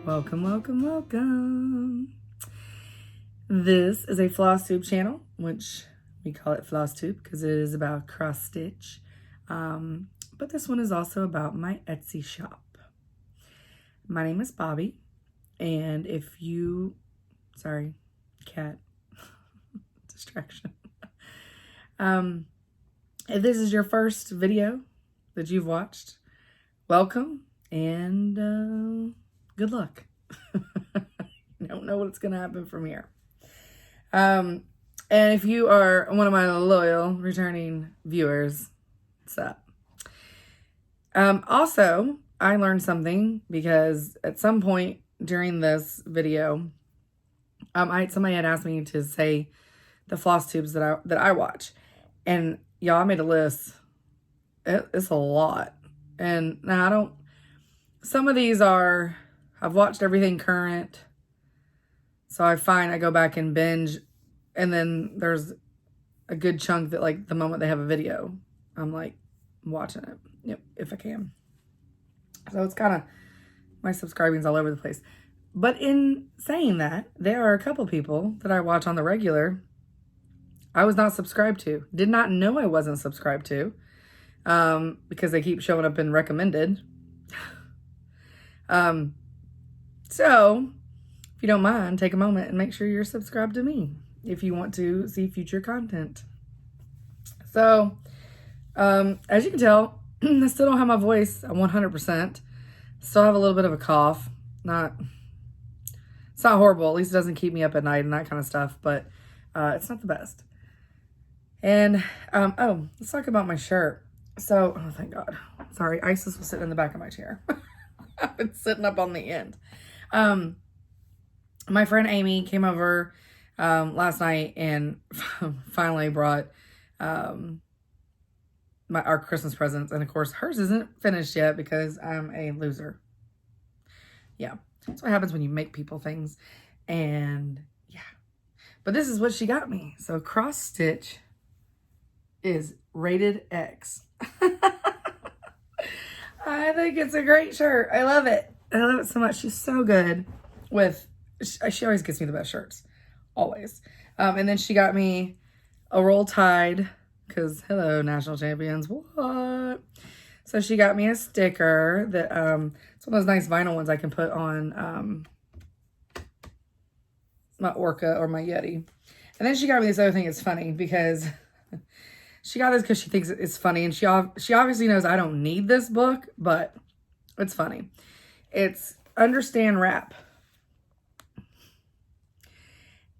Welcome, welcome, welcome. This is a Flosstube channel, which we call it Flosstube because it is about cross stitch. But this one is also about my Etsy shop. My name is Bobby, and if you, sorry, cat, distraction. If this is your first video that you've watched, welcome and good luck. I don't know what's going to happen from here. And if you are one of my loyal returning viewers, what's up? Also, I learned something because at some point during this video, somebody had asked me to say the floss tubes that I watch, and y'all, I made a list. It's a lot, and now some of these are, I've watched everything current, so I go back and binge, and then there's a good chunk that, like, the moment they have a video, I'm like watching it, yep, if I can. So it's kind of, my subscribing's all over the place. But in saying that, there are a couple people that I watch on the regular I was not subscribed to. Did not know I wasn't subscribed to, because they keep showing up in recommended. So if you don't mind, take a moment and make sure you're subscribed to me if you want to see future content. So, as you can tell, I still don't have my voice at 100%. Still have a little bit of a cough. It's not horrible. At least it doesn't keep me up at night and that kind of stuff, but it's not the best. And, let's talk about my shirt. So, oh, thank God. Sorry, Isis was sitting in the back of my chair. I've been sitting up on the end. My friend Amy came over last night and finally brought our Christmas presents. And of course, hers isn't finished yet because I'm a loser. Yeah, that's what happens when you make people things. And yeah, but this is what she got me. So cross stitch is rated X. I think it's a great shirt. I love it. I love it so much. She's so good with, she always gets me the best shirts. Always. And then she got me a Roll Tide, because hello, national champions. What? So she got me a sticker that, it's one of those nice vinyl ones I can put on my Orca or my Yeti. And then she got me this other thing. It's funny because she got this because she thinks it's funny, and she obviously knows I don't need this book, but it's funny. It's Understand Rap.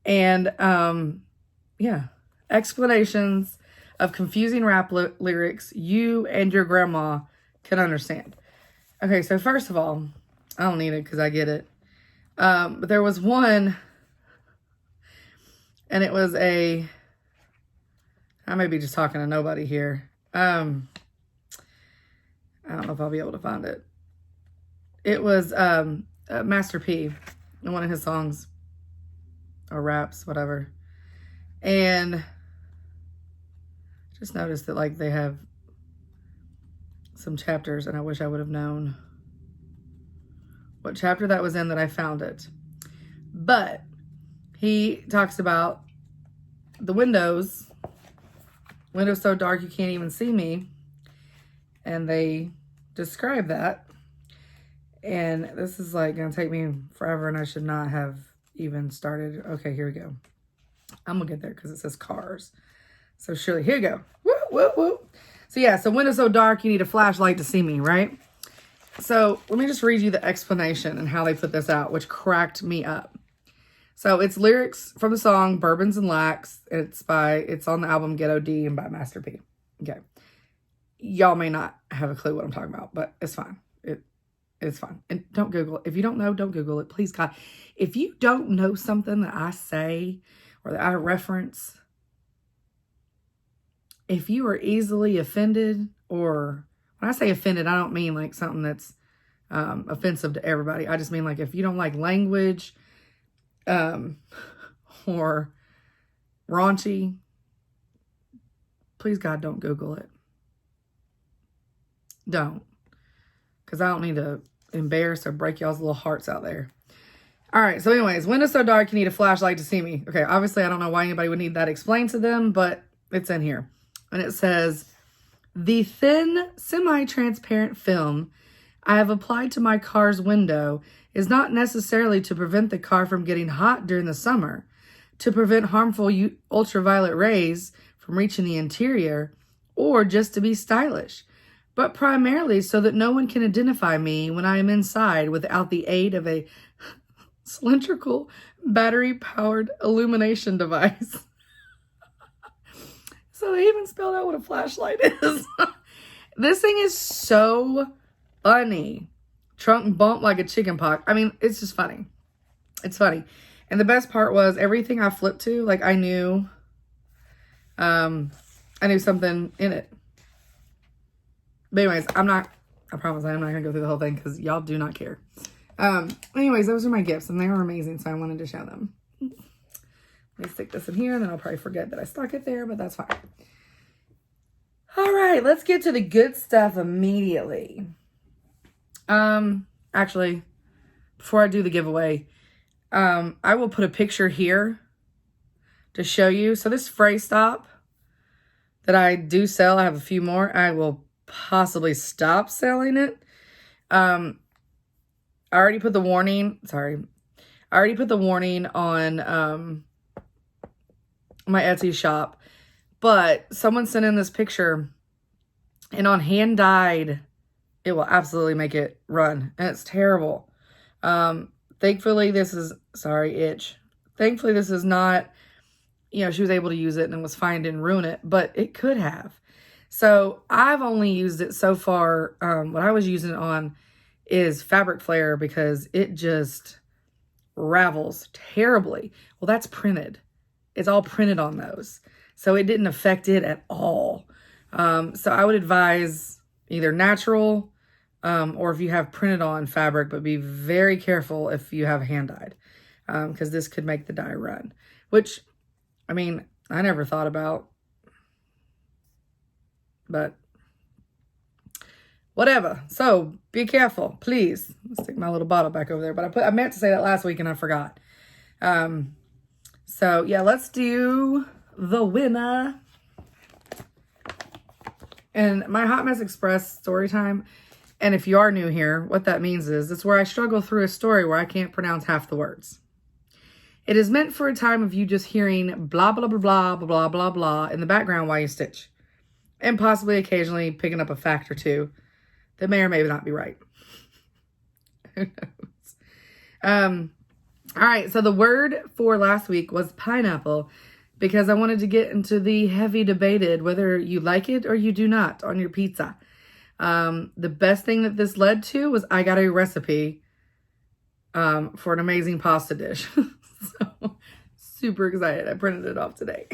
And, yeah, explanations of confusing rap lyrics you and your grandma can understand. Okay, so first of all, I don't need it because I get it. But there was one, and it was I may be just talking to nobody here. I don't know if I'll be able to find it. It was Master P in one of his songs or raps, whatever. And just noticed that, like, they have some chapters, and I wish I would have known what chapter that was in that I found it. But he talks about the windows so dark you can't even see me, and they describe that. And this is like gonna take me forever, and I should not have even started. Okay, here we go. I'm gonna get there because it says cars. So surely, here we go. Woo, woo, woo. So yeah, so windows so dark you need a flashlight to see me, right? So let me just read you the explanation and how they put this out, which cracked me up. So it's lyrics from the song Bourbons and Lax. It's on the album Ghetto D and by Master P. Okay. Y'all may not have a clue what I'm talking about, but it's fine. It's fine. And don't Google it. If you don't know, don't Google it. Please, God. If you don't know something that I say or that I reference, if you are easily offended, or when I say offended, I don't mean like something that's offensive to everybody. I just mean like if you don't like language, or raunchy, please, God, don't Google it. Don't. Because I don't need to embarrass or break y'all's little hearts out there. All right, so anyways, when it's so dark, you need a flashlight to see me. Okay, obviously, I don't know why anybody would need that explained to them, but it's in here. And it says, the thin, semi-transparent film I have applied to my car's window is not necessarily to prevent the car from getting hot during the summer, to prevent harmful ultraviolet rays from reaching the interior, or just to be stylish, but primarily so that no one can identify me when I am inside without the aid of a cylindrical battery-powered illumination device. So they even spelled out what a flashlight is. This thing is so funny. Trunk bump like a chicken pox. I mean, it's just funny. It's funny. And the best part was everything I flipped to, like I knew something in it. But anyways, I promise I'm not going to go through the whole thing because y'all do not care. Anyways, those are my gifts and they were amazing. So I wanted to show them. Let me stick this in here and then I'll probably forget that I stuck it there, but that's fine. All right, let's get to the good stuff immediately. Actually, before I do the giveaway, I will put a picture here to show you. So this Flosstube that I do sell, I have a few more. I will possibly stop selling it. I already put the warning. Sorry. I already put the warning on my Etsy shop. But someone sent in this picture. And on hand dyed, it will absolutely make it run. And it's terrible. Thankfully, this is... Sorry, itch. Thankfully, this is not... You know, she was able to use it and was fine, didn't ruin it. But it could have. So, I've only used it so far. What I was using it on is fabric flare because it just ravels terribly. Well, that's printed. It's all printed on those. So it didn't affect it at all. So I would advise either natural or if you have printed on fabric, but be very careful if you have hand dyed because this could make the dye run. Which, I mean, I never thought about. But whatever. So be careful, please. Let's stick my little bottle back over there. But I meant to say that last week and I forgot. So yeah, let's do the winner. And my Hot Mess Express story time. And if you are new here, what that means is it's where I struggle through a story where I can't pronounce half the words. It is meant for a time of you just hearing blah, blah, blah, blah, blah, blah, blah, blah in the background while you stitch. And possibly occasionally picking up a fact or two that may or may not be right. Who knows? All right, so the word for last week was pineapple because I wanted to get into the heavy debated whether you like it or you do not on your pizza. The best thing that this led to was I got a recipe for an amazing pasta dish. So super excited. I printed it off today.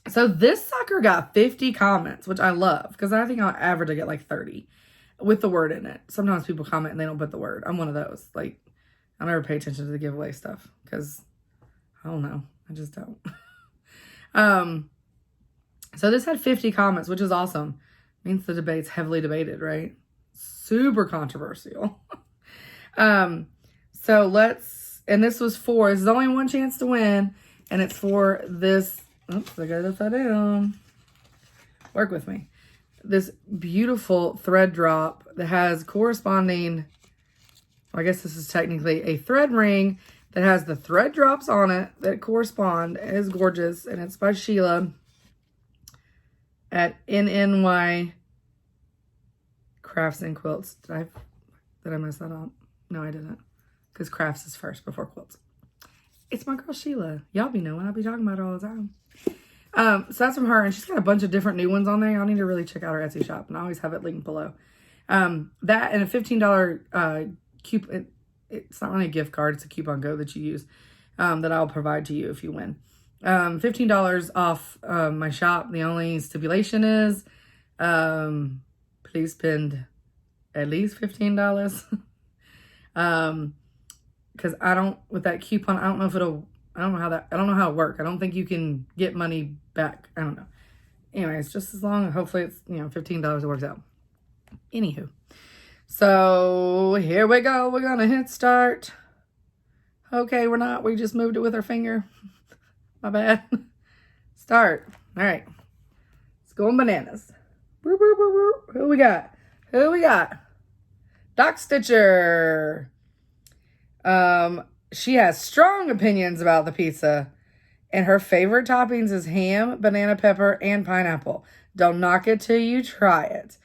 So this sucker got 50 comments, which I love because I think on average I get like 30 with the word in it. Sometimes people comment and they don't put the word. I'm one of those. Like, I never pay attention to the giveaway stuff because I don't know. I just don't. So this had 50 comments, which is awesome. Means the debate's heavily debated, right? Super controversial. So let's, and this was for, there's only one chance to win, and it's for this, oops, I got it upside down. Work with me. This beautiful thread drop that has corresponding, I guess this is technically a thread ring that has the thread drops on it that correspond. It is gorgeous, and it's by Sheila at NNY Crafts and Quilts. Did I mess that up? No, I didn't. Because crafts is first before quilts. It's my girl Sheila. Y'all be knowing. I'll be talking about her all the time. So that's from her, and she's got a bunch of different new ones on there. Y'all need to really check out her Etsy shop, and I always have it linked below. That and a $15 coupon. It's not really a gift card. It's a coupon code that you use that I'll provide to you if you win. $15 off my shop. The only stipulation is please spend at least $15. Because I don't, with that coupon, I don't know if it'll, I don't know how it works. I don't think you can get money back. I don't know. Anyways, just as long, hopefully it's, $15 it works out. Anywho. So here we go. We're going to hit start. Okay, we're not. We just moved it with our finger. My bad. Start. All right. It's going bananas. Who we got? Who we got? Doc Stitcher. She has strong opinions about the pizza. And her favorite toppings is ham, banana pepper, and pineapple. Don't knock it till you try it.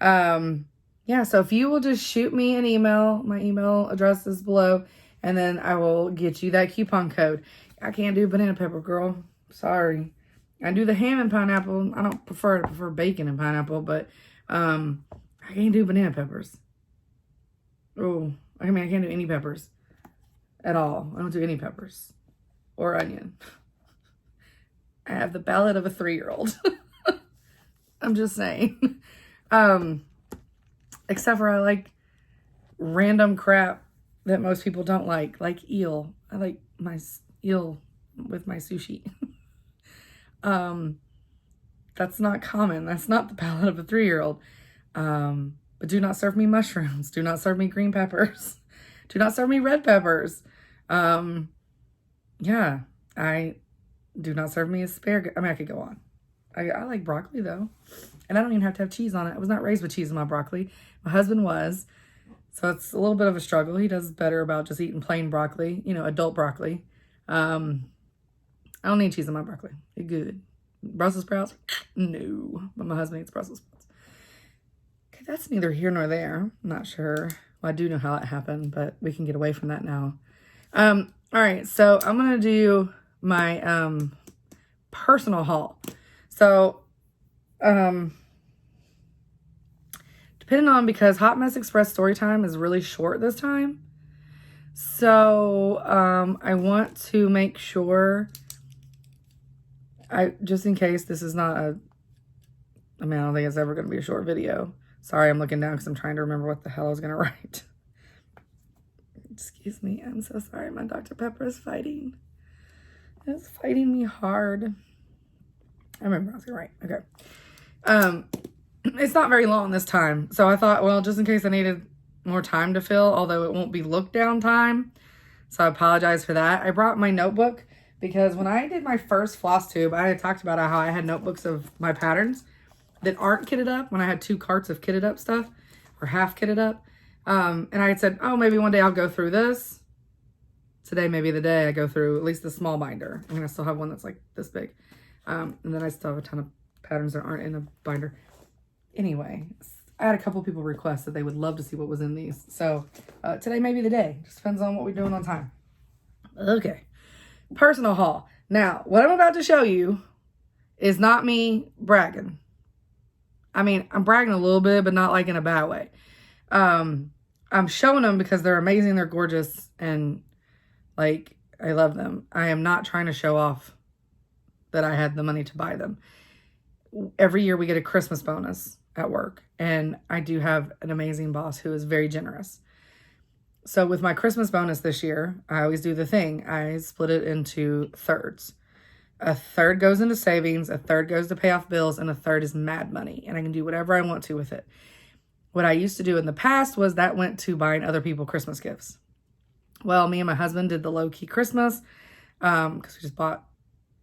Yeah, so if you will just shoot me an email, my email address is below, and then I will get you that coupon code. I can't do banana pepper, girl. Sorry. I do the ham and pineapple. I don't prefer it. I prefer bacon and pineapple, but I can't do banana peppers. Oh, I mean, I can't do any peppers at all. I don't do any peppers or onion. I have the palate of a 3-year-old. I'm just saying. Except for I like random crap that most people don't like eel. I like my eel with my sushi. That's not common. That's not the palate of a 3-year-old. But do not serve me mushrooms. Do not serve me green peppers. Do not serve me red peppers. Yeah, do not serve me asparagus. I mean, I could go on. I like broccoli, though. And I don't even have to have cheese on it. I was not raised with cheese in my broccoli. My husband was. So it's a little bit of a struggle. He does better about just eating plain broccoli. You know, adult broccoli. I don't need cheese in my broccoli. It's good. Brussels sprouts? No. But my husband eats Brussels sprouts. Okay, that's neither here nor there. I'm not sure. Well, I do know how that happened, but we can get away from that now. All right, so I'm going to do my personal haul. So, depending on, because Hot Mess Express story time is really short this time. So, I want to make sure, just in case this is not I don't think it's ever going to be a short video. Sorry, I'm looking down because I'm trying to remember what the hell I was going to write. Excuse me. I'm so sorry. My Dr. Pepper is fighting. It's fighting me hard. I remember I was going to write. Okay. It's not very long this time. So I thought, well, just in case I needed more time to fill, although it won't be look down time. So I apologize for that. I brought my notebook because when I did my first Flosstube, I had talked about how I had notebooks of my patterns that aren't kitted up when I had 2 carts of kitted up stuff or half kitted up. And I had said, oh, maybe one day I'll go through this. Today may be the day I go through at least the small binder. I mean, I still have one that's like this big. And then I still have a ton of patterns that aren't in a binder. Anyway, I had a couple people request that they would love to see what was in these. So today may be the day. Just depends on what we're doing on time. Okay. Personal haul. Now, what I'm about to show you is not me bragging. I mean, I'm bragging a little bit, but not like in a bad way. I'm showing them because they're amazing. They're gorgeous. And like, I love them. I am not trying to show off that I had the money to buy them. Every year we get a Christmas bonus at work. And I do have an amazing boss who is very generous. So with my Christmas bonus this year, I always do the thing. I split it into thirds. A third goes into savings, a third goes to pay off bills, and a third is mad money. And I can do whatever I want to with it. What I used to do in the past was that went to buying other people Christmas gifts. Well, me and my husband did the low-key Christmas because we just bought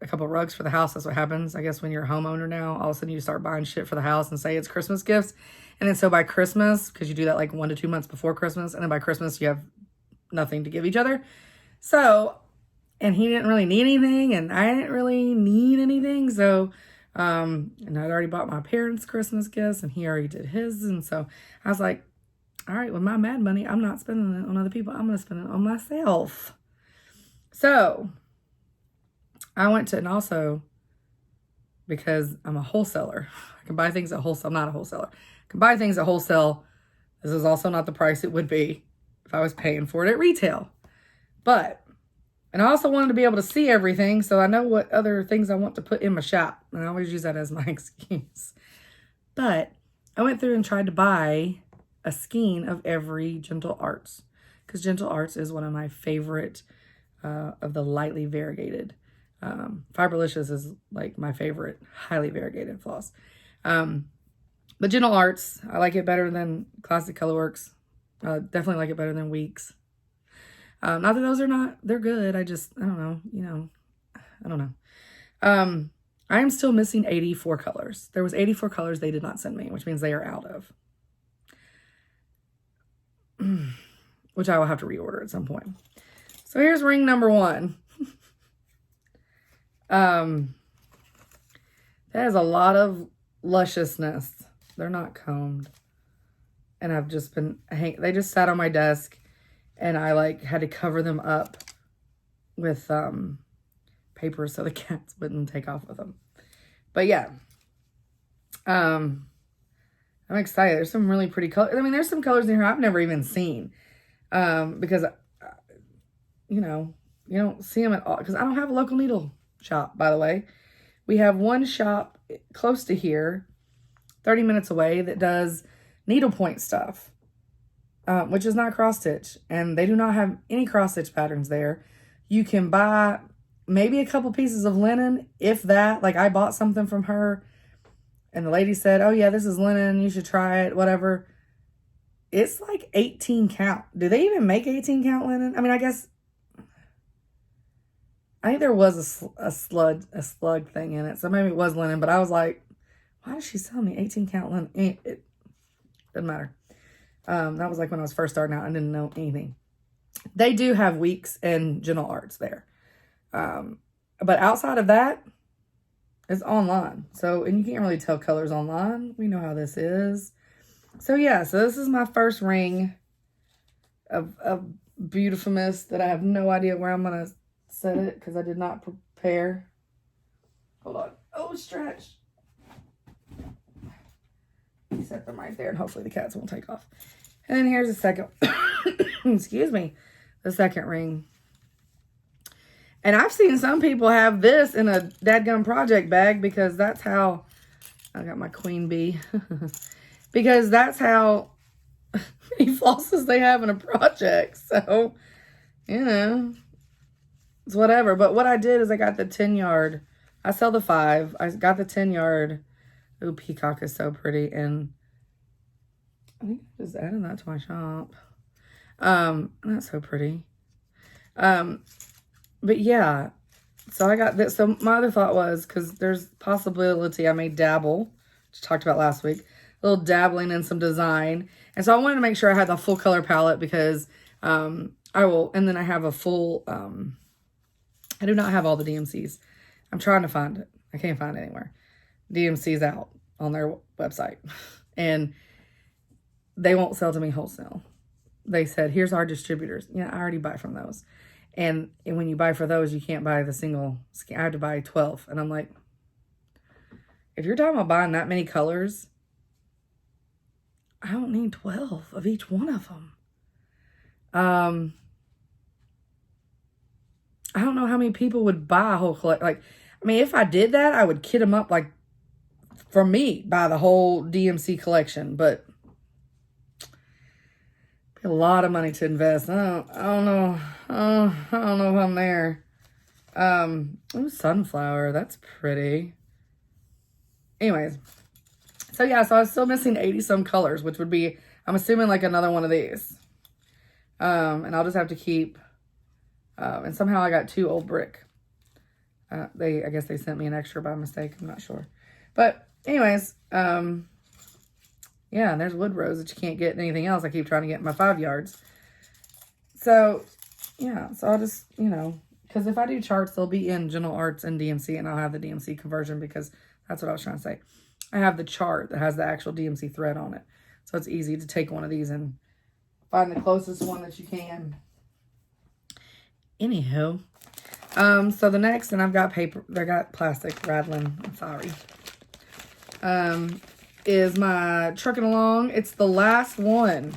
a couple rugs for the house. That's what happens, I guess, when you're a homeowner now. All of a sudden, you start buying shit for the house and say it's Christmas gifts. And then so by Christmas, because you do that like 1 to 2 months before Christmas, and then by Christmas, you have nothing to give each other. So, and he didn't really need anything, and I didn't really need anything. So, and I'd already bought my parents Christmas gifts, and he already did his. And so I was like, all right, with my mad money, I'm not spending it on other people. I'm going to spend it on myself. So I went to, and also because I'm a wholesaler, I can buy things at wholesale. I'm not a wholesaler. I can buy things at wholesale. This is also not the price it would be if I was paying for it at retail. But, and I also wanted to be able to see everything, so I know what other things I want to put in my shop. And I always use that as my excuse. But I went through and tried to buy a skein of every Gentle Arts, because Gentle Arts is one of my favorite of the lightly variegated. Fiberlicious is like my favorite highly variegated floss. But Gentle Arts, I like it better than Classic Colorworks. Definitely like it better than Weeks. Not that those are not, they're good. I don't know, you know, I don't know. I am still missing 84 colors. There was 84 colors they did not send me, which means they are out of. Which I will have to reorder at some point. So here's ring number 1. That has a lot of lusciousness. They're not combed. And I've just been, they just sat on my desk and I like had to cover them up with paper so the cats wouldn't take off with them. But yeah, I'm excited. There's some really pretty colors. I mean, there's some colors in here I've never even seen because, you know, you don't see them at all because I don't have a local needle shop, by the way. We have one shop close to here, 30 minutes away, that does needlepoint stuff, which is not cross stitch, and they do not have any cross stitch patterns there. You can buy maybe a couple pieces of linen, if that. Like I bought something from her and the lady said, oh yeah, this is linen, you should try it, whatever. It's like 18 count. Do they even make 18 count linen? I mean, I think there was a slug thing in it, so maybe it was linen, but I was like, why does she sell me 18 count linen? It doesn't matter. That was like when I was first starting out. I didn't know anything. They do have Weeks and Gentle Arts there. But outside of that, it's online. So, and you can't really tell colors online. We know how this is. So yeah, so this is my first ring of Beautifulness that I have no idea where I'm going to set it because I did not prepare. Hold on. Oh, stretch. Set them right there and hopefully the cats won't take off. And then here's the second, excuse me, the second ring. And I've seen some people have this in a dadgum project bag because that's how, I got my queen bee, because that's how many flosses they have in a project. So, you know, it's whatever. But what I did is I got the 10 yard. I sell the 5. I got the 10 yard. Ooh, peacock is so pretty. And I think I just added that to my shop. That's so pretty. But yeah, so I got this. So my other thought was, because there's possibility I may dabble, which I talked about last week, a little dabbling in some design. And so I wanted to make sure I had the full color palette because I will, and then I have a full, I do not have all the DMCs. I'm trying to find it. I can't find it anywhere. DMC's out on their website. And they won't sell to me wholesale. They said, here's our distributors. Yeah, I already buy from those. And when you buy for those, you can't buy the single. I have to buy 12. And I'm like, if you're talking about buying that many colors, I don't need 12 of each one of them. I don't know how many people would buy a whole collection. Like, I mean, if I did that, I would kit them up, like, for me, buy the whole DMC collection. But a lot of money to invest. I don't know. I don't know if I'm there. Ooh, sunflower. That's pretty. Anyways. So yeah, so I was still missing 80 some colors, which would be, I'm assuming, like another one of these. And I'll just have to keep, and somehow I got 2 old brick. I guess they sent me an extra by mistake. I'm not sure. But anyways, yeah, and there's wood rose that you can't get in anything else. I keep trying to get in my 5 yards. So, yeah. So I'll just, you know, because if I do charts, they'll be in Gentle Arts and DMC, and I'll have the DMC conversion because that's what I was trying to say. I have the chart that has the actual DMC thread on it. So it's easy to take one of these and find the closest one that you can. Anywho. So the next, and I've got paper, I got plastic rattling. I'm sorry. Is my Trucking Along. It's the last one.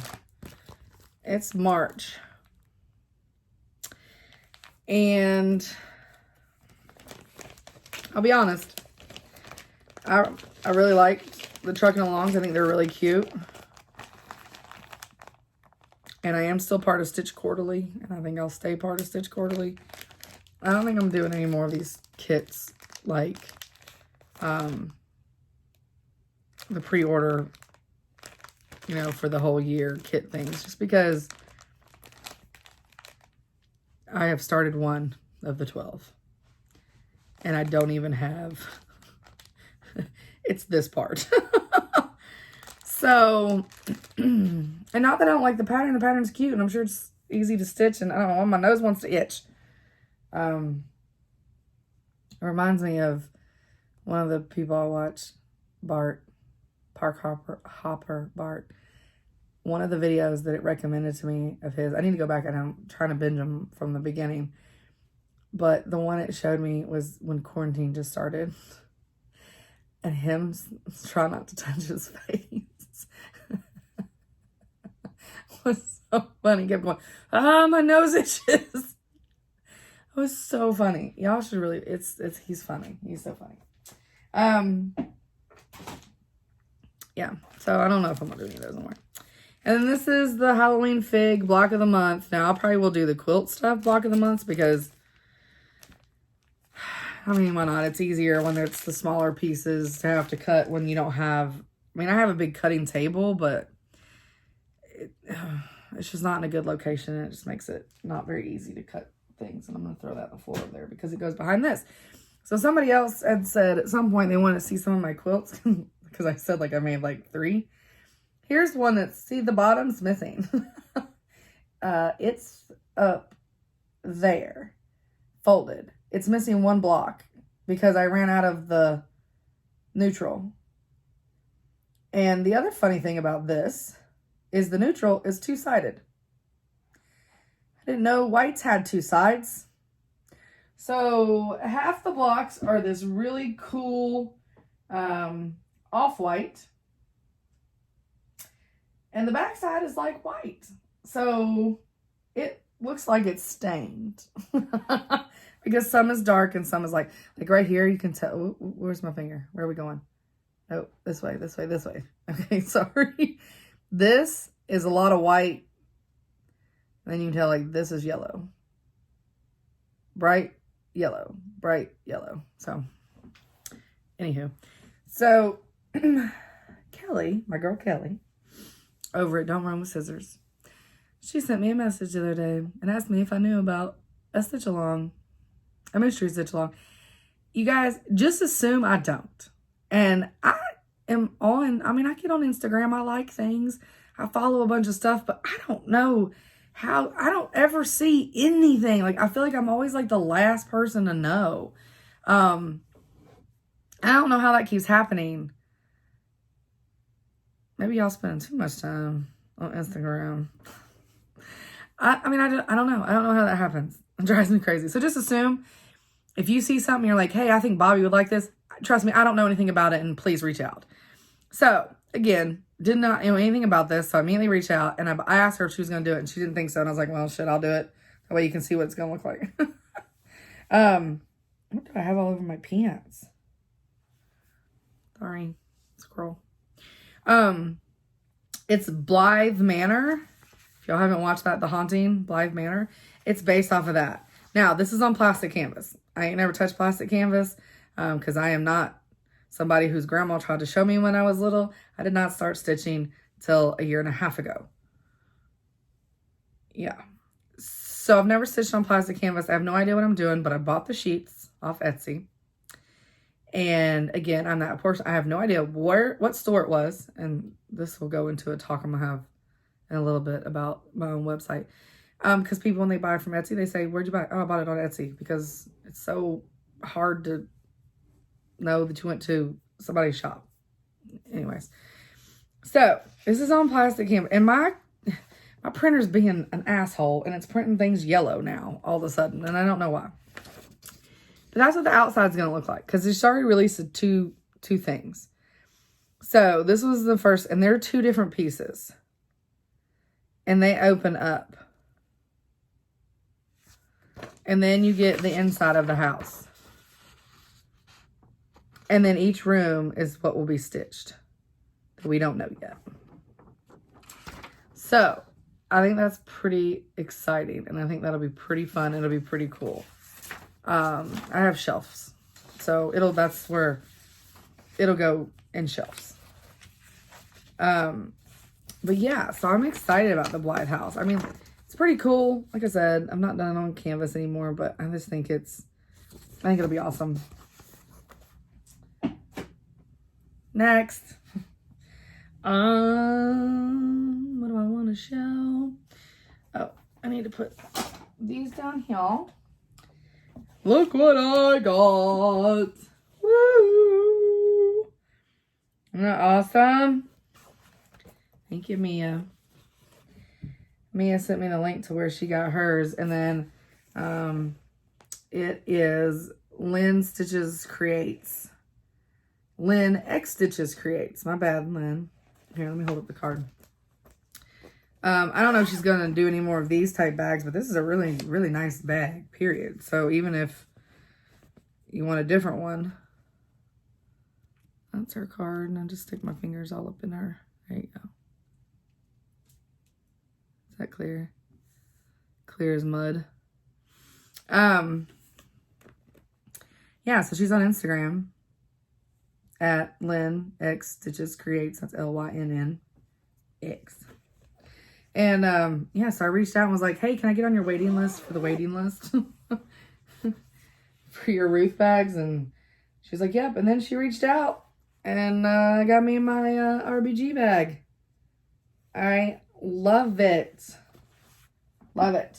It's March. And I'll be honest, I really like the Trucking Alongs. I think they're really cute. And I am still part of Stitch Quarterly, and I think I'll stay part of Stitch Quarterly. I don't think I'm doing any more of these kits like the pre-order, you know, for the whole year kit things, just because I have started one of the 12 and I don't even have, it's this part. So, and not that I don't like the pattern's cute and I'm sure it's easy to stitch and I don't know, my nose wants to itch. It reminds me of one of the people I watch, Bart, Park Hopper Bart. One of the videos that it recommended to me of his, I need to go back and I'm trying to binge them from the beginning. But the one it showed me was when quarantine just started. And him trying not to touch his face. Was so funny. He kept going, my nose itches. It was so funny. Y'all should really, he's funny. He's so funny. Yeah. So I don't know if I'm going to do any of those anymore. And then this is the Halloween Fig block of the month. Now, I probably will do the quilt stuff block of the month because, I mean, why not? It's easier when it's the smaller pieces to have to cut when you don't have, I mean, I have a big cutting table, but it's just not in a good location. And it just makes it not very easy to cut things. And I'm going to throw that on the floor over there because it goes behind this. So somebody else had said at some point they wanted to see some of my quilts because I said like I made like 3. Here's one that's, see, the bottom's missing. It's up there, folded. It's missing 1 block because I ran out of the neutral. And the other funny thing about this is the neutral is 2-sided. I didn't know whites had 2 sides. So half the blocks are this really cool off-white. And the back side is like white. So it looks like it's stained. Because some is dark and some is like right here you can tell. Ooh, where's my finger? Where are we going? Oh, this way, this way, this way. Okay, sorry. This is a lot of white. And then you can tell like this is yellow. Bright yellow. Bright yellow. So, anywho. So, Kelly, my girl Kelly, over at Don't Run With Scissors, she sent me a message the other day and asked me if I knew about a stitch-along, a mystery stitch-along. You guys, just assume I don't. And I am on, I mean, I get on Instagram, I like things, I follow a bunch of stuff, but I don't know how, I don't ever see anything. Like, I feel like I'm always like the last person to know. I don't know how that keeps happening. Maybe y'all spending too much time on Instagram. I mean, I don't know. I don't know how that happens. It drives me crazy. So just assume if you see something, you're like, hey, I think Bobby would like this. Trust me, I don't know anything about it, and please reach out. So, again, did not know anything about this, so I immediately reached out, and I asked her if she was going to do it, and she didn't think so, and I was like, well, shit, I'll do it. That way you can see what it's going to look like. What do I have all over my pants? Sorry, scroll. It's Blythe Manor. If y'all haven't watched that, The Haunting, Blythe Manor, it's based off of that. Now, this is on plastic canvas. I ain't never touched plastic canvas because I am not somebody whose grandma tried to show me when I was little. I did not start stitching till 1.5 years ago. Yeah. So I've never stitched on plastic canvas. I have no idea what I'm doing, but I bought the sheets off Etsy. And again, I'm that person. I have no idea what store it was. And this will go into a talk I'm going to have in a little bit about my own website. Because people, when they buy from Etsy, they say, where'd you buy it? Oh, I bought it on Etsy. Because it's so hard to know that you went to somebody's shop. Anyways. So, this is on plastic canvas. And my printer's being an asshole. And it's printing things yellow now, all of a sudden. And I don't know why. But that's what the outside's going to look like. Because it's already released two things. So, this was the first. And there are 2 different pieces. And they open up. And then you get the inside of the house. And then each room is what will be stitched. We don't know yet. So, I think that's pretty exciting. And I think that'll be pretty fun. It'll be pretty cool. I have shelves. So, that's where it'll go in shelves. But yeah, so I'm excited about the Blythe house. I mean, it's pretty cool. Like I said, I'm not done on canvas anymore, but I just think I think it'll be awesome. Next. What do I want to show? Oh, I need to put these down here. Look what I got. Woo! Isn't that awesome? Thank you, Mia. Mia sent me the link to where she got hers. And then it is Lynn Stitches Creates. Lynn X Stitches Creates. My bad, Lynn. Here, let me hold up the card. I don't know if she's going to do any more of these type bags, but this is a really, really nice bag, period. So even if you want a different one, that's her card. And I just stick my fingers all up in her. There you go. Is that clear? Clear as mud. Yeah, so she's on Instagram at Lynn X Stitches Creates. That's LYNN X. And yeah, so I reached out and was like, hey, can I get on your waiting list for the waiting list for your Ruth bags? And she was like, yep. And then she reached out and got me my RBG bag. I love it. Love it.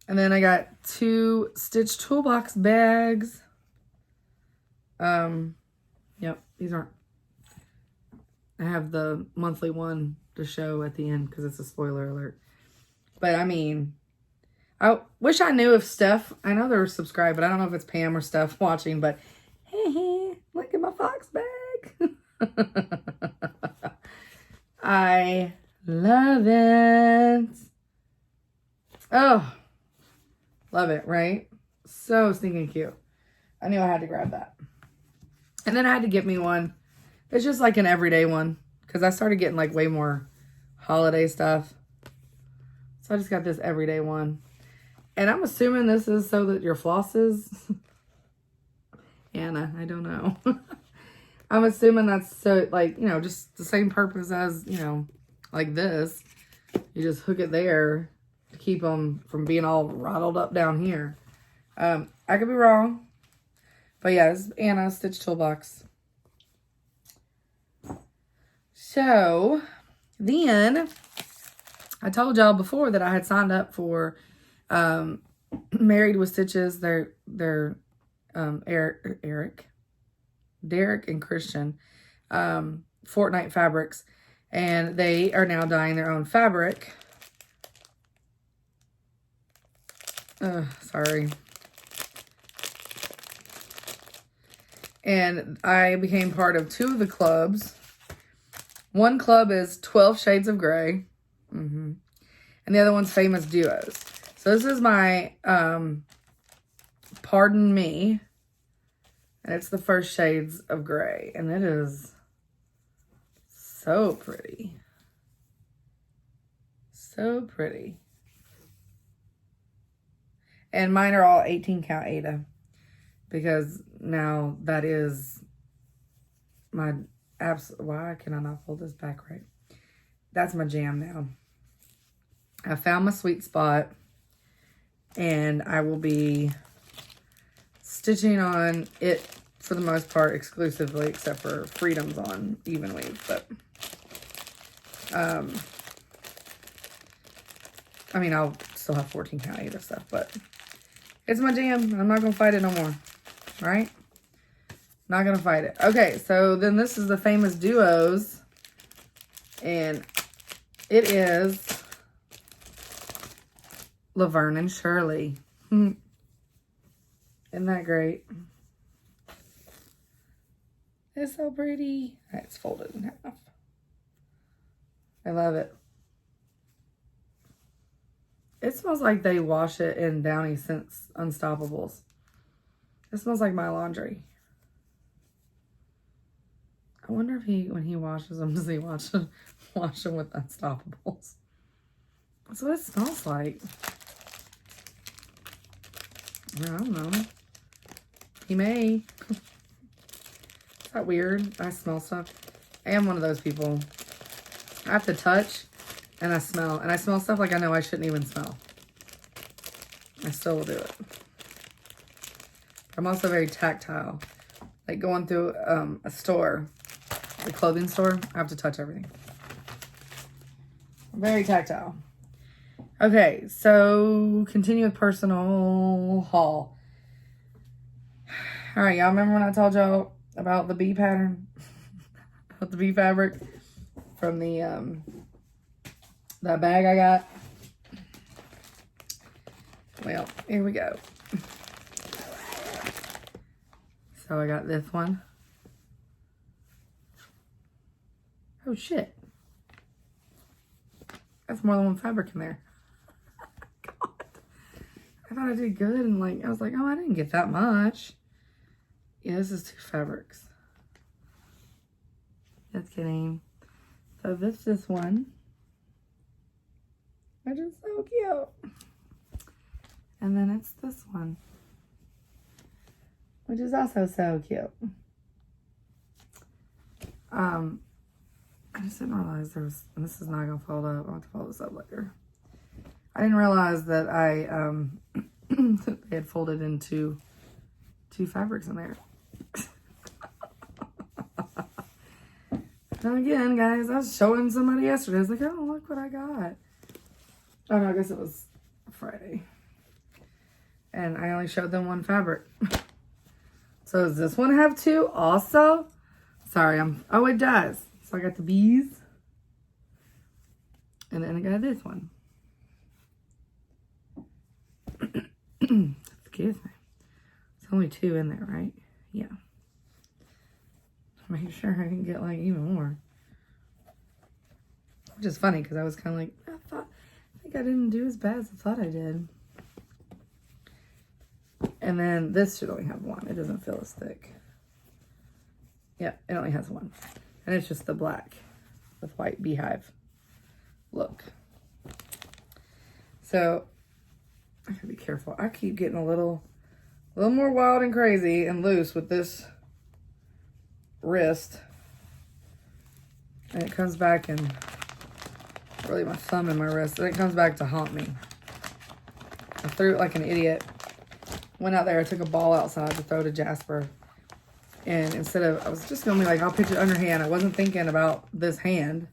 And then I got 2 Stitch Toolbox bags. Yep, these aren't. I have the monthly one to show at the end because it's a spoiler alert. But I mean, I wish I knew if Steph, I know they're subscribed, but I don't know if it's Pam or Steph watching, but hey, look at my fox bag. I love it. Oh, love it, right? So stinking cute. I knew I had to grab that. And then I had to get me one. It's just like an everyday one because I started getting like way more holiday stuff. So I just got this everyday one. And I'm assuming this is so that your flosses. Anna, I don't know. I'm assuming that's so like, you know, just the same purpose as, you know, like this. You just hook it there to keep them from being all rattled up down here. I could be wrong. But yeah, this is Anna's Stitch Toolbox. So, then, I told y'all before that I had signed up for Married with Stitches. They're Derek and Christian, Fortnite Fabrics. And they are now dyeing their own fabric. Sorry. And I became part of 2 of the clubs. One club is 12 Shades of Gray. And the other one's Famous Duos. So this is my Pardon Me. And it's the first Shades of Gray. And it is so pretty. So pretty. And mine are all 18 count Aida. Because now that is my why can I not fold this back right? That's my jam now. I found my sweet spot. And I will be stitching on it for the most part exclusively, except for Freedom's on even weave. But I mean, I'll still have 14 count Aida stuff, but it's my jam. I'm not gonna fight it no more. Right? Not gonna fight it. Okay, so then this is the Famous Duos. And it is Laverne and Shirley. Isn't that great? It's so pretty. It's folded in half. I love it. It smells like they wash it in Downy Scents Unstoppables. It smells like my laundry. I wonder if when he washes them, does he wash them with Unstoppables? That's what it smells like. I don't know. He may. Is that weird? I smell stuff. I am one of those people. I have to touch and I smell. And I smell stuff like I know I shouldn't even smell. I still will do it. I'm also very tactile. Like going through a store, a clothing store, I have to touch everything. I'm very tactile. Okay, so continue with personal haul. All right, y'all remember when I told y'all about the bee pattern? About the bee fabric from the that bag I got? Well, here we go. So I got this one. Oh shit. That's more than one fabric in there. God. I thought I did good and like, I was like, oh, I didn't get that much. Yeah, this is 2 fabrics. Just kidding. So this one. Which is so cute. And then it's this one. Which is also so cute. I just didn't realize there was, and this is not gonna fold up. I'll have to fold this up later. I didn't realize that they had folded into 2 fabrics in there. And again, guys, I was showing somebody yesterday. I was like, oh, look what I got. Oh no, I guess it was Friday. And I only showed them 1 fabric. So does this one have 2 also? Sorry, oh, it does. So I got the bees. And then I got this one. Excuse me. It's only 2 in there, right? Yeah. Make sure I can get like even more. Which is funny because I was kind of like, I think I didn't do as bad as I thought I did. And then this should only have 1. It doesn't feel as thick. Yeah, it only has 1. And it's just the black with white beehive look. So I gotta be careful. I keep getting a little more wild and crazy and loose with this wrist. And it comes back and really my thumb in my wrist. And it comes back to haunt me. I threw it like an idiot. Went out there, I took a ball outside to throw to Jasper. And instead of, I was just going to be like, I'll pitch it underhand. I wasn't thinking about this hand.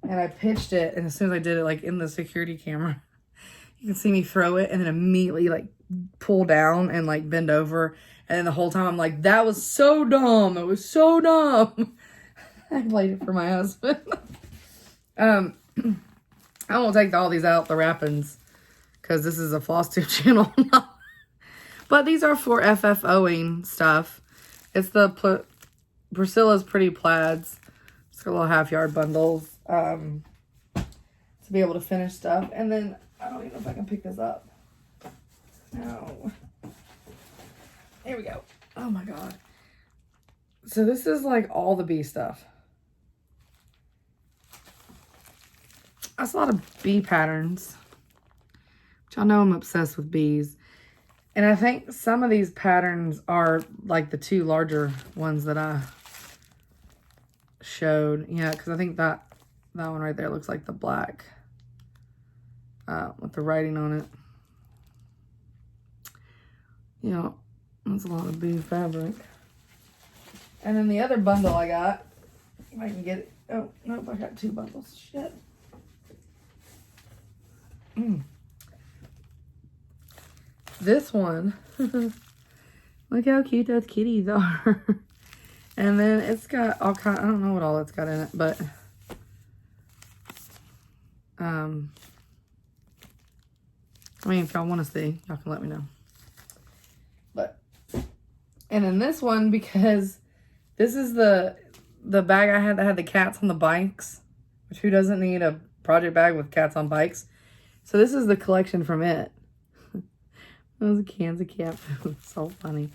And I pitched it. And as soon as I did it, like in the security camera, you can see me throw it and then immediately like pull down and like bend over. And then the whole time I'm like, that was so dumb. It was so dumb. I played it for my husband. I won't take all these out, the wrappings, because this is a Flosstube channel. But these are for FFOing stuff. It's the Priscilla's Pretty Plaids. It's got little half-yard bundles to be able to finish stuff. And then, I don't even know if I can pick this up. No. Here we go. Oh my God. So this is like all the bee stuff. That's a lot of bee patterns. Which y'all know I'm obsessed with bees. And I think some of these patterns are like the 2 larger ones that I showed. Yeah, because I think that one right there looks like the black with the writing on it. Yeah, that's a lot of bee fabric. And then the other bundle I got, if I can get it. Oh, nope, I got 2 bundles. Shit. This one, look how cute those kitties are. And then it's got all kind, I don't know what all it's got in it, but I mean, if y'all want to see, y'all can let me know. But, and then this one, because this is the bag I had that had the cats on the bikes, which who doesn't need a project bag with cats on bikes? So this is the collection from it. Those cans of cat food. So funny.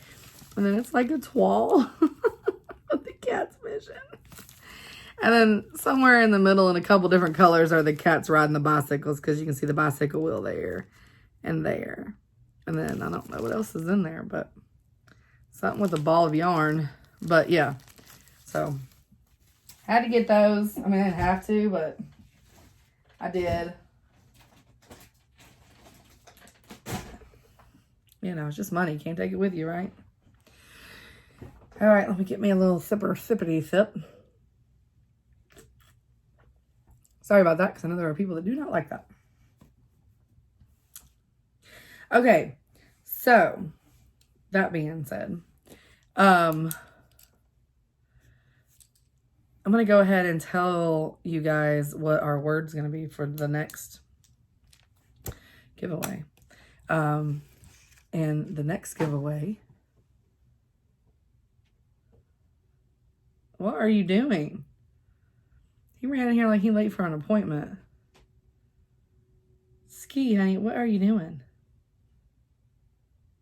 And then it's like a toile with the cat's mission. And then somewhere in the middle in a couple different colors are the cats riding the bicycles, because you can see the bicycle wheel there and there. And then I don't know what else is in there, but something with a ball of yarn. But yeah. So Had to get those. I mean, I didn't have to, but I did. You know, it's just money. Can't take it with you, right? All right, let me get me a little sippity sip. Sorry about that, because I know there are people that do not like that. Okay, so that being said, I'm going to go ahead and tell you guys what our word's going to be for the next giveaway. And the next giveaway... What are you doing? He ran in here like he late for an appointment. Ski, honey, what are you doing?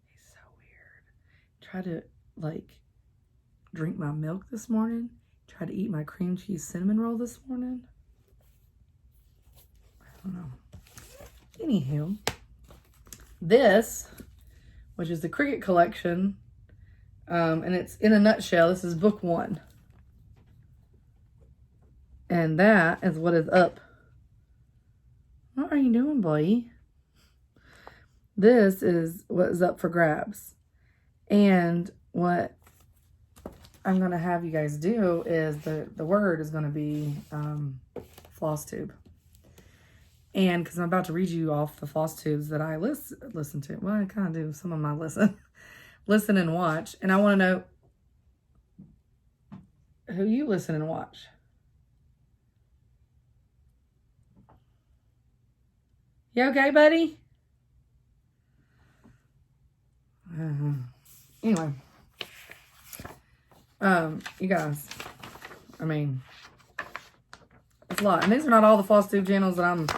He's so weird. Tried to, like, drink my milk this morning. Tried to eat my cream cheese cinnamon roll this morning. I don't know. Anywho, this, which is the Cricket Collection, and it's in a nutshell. This is book 1. And that is what is up. What are you doing, boy? This is what is up for grabs. And what I'm going to have you guys do is the word is going to be Flosstube. And because I'm about to read you off the Flosstubes that I listen to. Well, I kind of do some of my listen and watch. And I want to know who you listen and watch. You okay, buddy? Anyway. You guys, I mean, it's a lot. And these are not all the Flosstube channels that I'm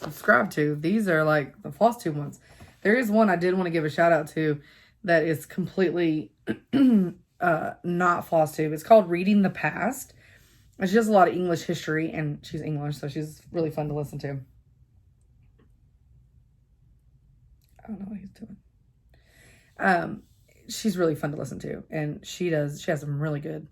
subscribed to. These are like the Flosstube ones. There is one I did want to give a shout out to that is completely not Flosstube. It's called Reading the Past. She does a lot of English history, and she's English, so she's really fun to listen to. I don't know what he's doing. She's really fun to listen to, and she has some really good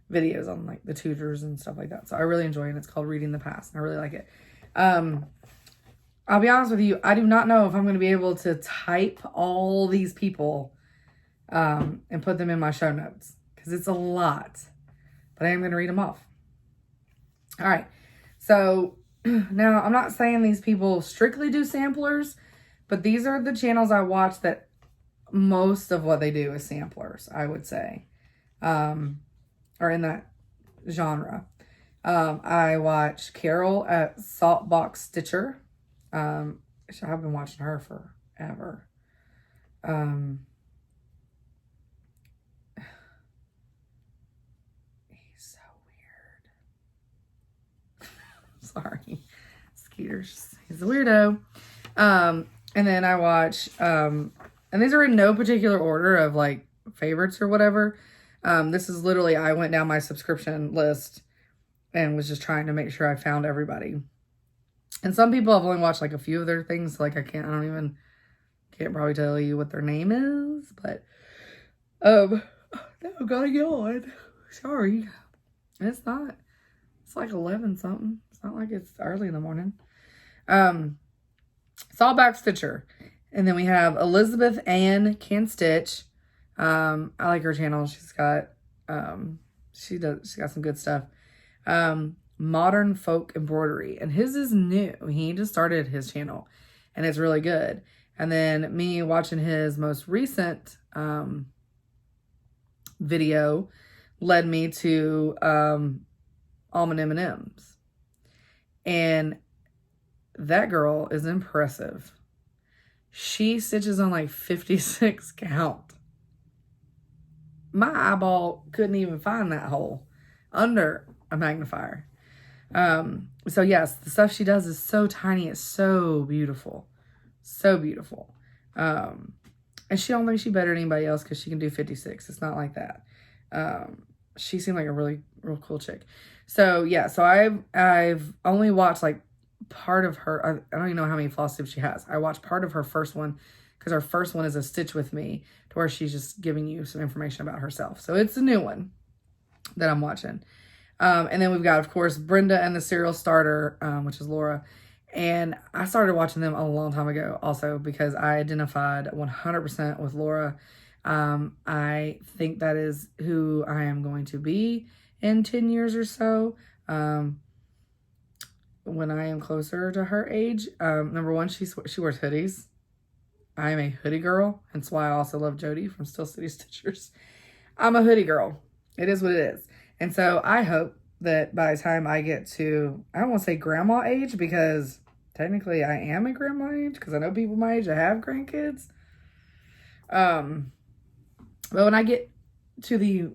videos on like the Tudors and stuff like that. So I really enjoy it. And it's called Reading the Past. And I really like it. I'll be honest with you. I do not know if I'm going to be able to type all these people, and put them in my show notes, because it's a lot, but I am going to read them off. All right. So now I'm not saying these people strictly do samplers, but these are the channels I watch that most of what they do is samplers, I would say, or in that genre. I watch Carol at Saltbox Stitcher. I've been watching her forever. He's so weird. Sorry. Skeeter's, he's a weirdo. And then I watch, and these are in no particular order of like favorites or whatever. This is literally, I went down my subscription list and was just trying to make sure I found everybody. And some people I've only watched like a few of their things. Like can't probably tell you what their name is, but, now I gotta yawn. Sorry. It's like 11 something. It's not like it's early in the morning. Saltbox Stitcher. And then we have Elizabeth Ann Can Stitch. I like her channel. She's got, she's got some good stuff. Modern Folk Embroidery. And his is new. He just started his channel. And it's really good. And then me watching his most recent, video led me to, Almond M&Ms. And that girl is impressive. She stitches on like 56 count. My eyeball couldn't even find that hole under a magnifier. So yes, the stuff she does is so tiny. It's so beautiful. So beautiful. And she don't think she's better than anybody else because she can do 56. It's not like that. She seemed like a real cool chick. So yeah, so I've only watched like part of her. I don't even know how many Flosstubes she has. I watched part of her first one because her first one is a Stitch With Me, to where she's just giving you some information about herself. So it's a new one that I'm watching. And then we've got, of course, Brenda and the Serial Starter, which is Laura. And I started watching them a long time ago also because I identified 100% with Laura. I think that is who I am going to be in 10 years or so. When I am closer to her age. Number one, she wears hoodies. I am a hoodie girl. That's why I also love Jody from Still City Stitchers. I'm a hoodie girl. It is what it is. And so I hope that by the time I get to, I don't want to say grandma age because technically I am a grandma age because I know people my age that have grandkids. But when I get to the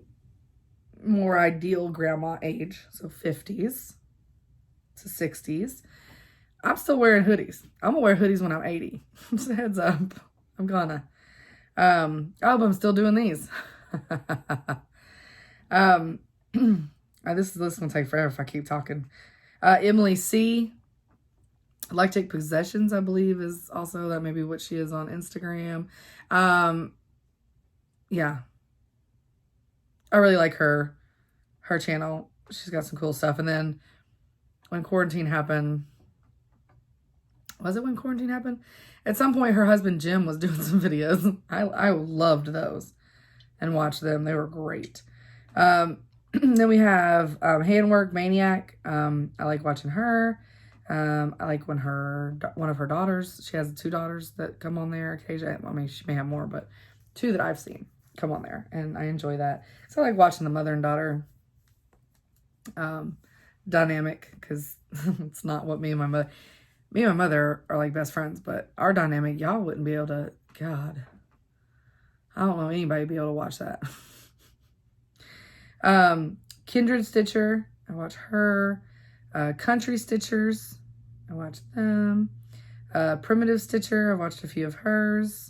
more ideal grandma age, so 50s to 60s, I'm still wearing hoodies. I'm gonna wear hoodies when I'm 80. Just a heads up. I'm gonna. I hope I'm still doing these. This is gonna take forever if I keep talking. Emily C. Electric Possessions, I believe, is also that maybe what she is on Instagram. Yeah. I really like her channel. She's got some cool stuff. And then when quarantine happened, was it when quarantine happened? At some point, her husband Jim was doing some videos. I loved those and watched them. They were great. Then we have Handwork Maniac. I like watching her. I like when one of her daughters, she has 2 daughters that come on there occasionally. I mean, she may have more, but 2 that I've seen come on there, and I enjoy that. So I like watching the mother and daughter dynamic because it's not what me and my mother are like best friends, but our dynamic, y'all wouldn't be able to, God, I don't know anybody be able to watch that. Kindred Stitcher, I watch her. Country Stitchers, I watch them. Primitive Stitcher, I watched a few of hers.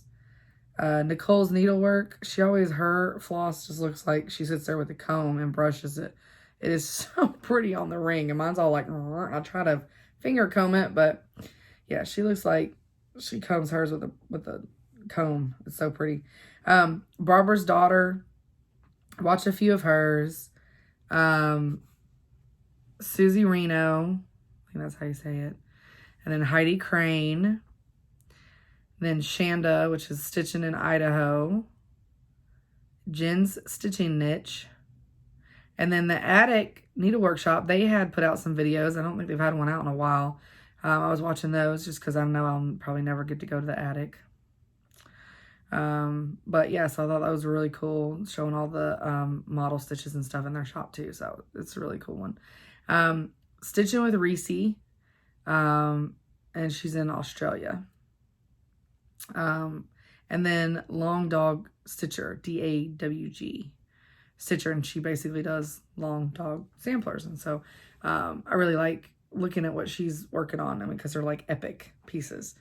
Nicole's Needlework, her floss just looks like she sits there with a comb and brushes it. It is so pretty on the ring, and mine's all like, I try to finger comb it, but yeah, she looks like she combs hers with a comb. It's so pretty. Barbara's Daughter, I watched a few of hers. Susie Reno, I think that's how you say it. And then Heidi Crane. Then Shanda, which is Stitching in Idaho. Jen's Stitching Niche. And then the Attic Needle Workshop, they had put out some videos. I don't think they've had one out in a while. I was watching those just because I know I'll probably never get to go to the attic. But yeah, so I thought that was really cool, showing all the model stitches and stuff in their shop too. So it's a really cool one. Stitching with Reese, and she's in Australia. And then Long Dog Stitcher, DAWG Stitcher, and she basically does long dog samplers. And so I really like looking at what she's working on, I mean, because they're like epic pieces.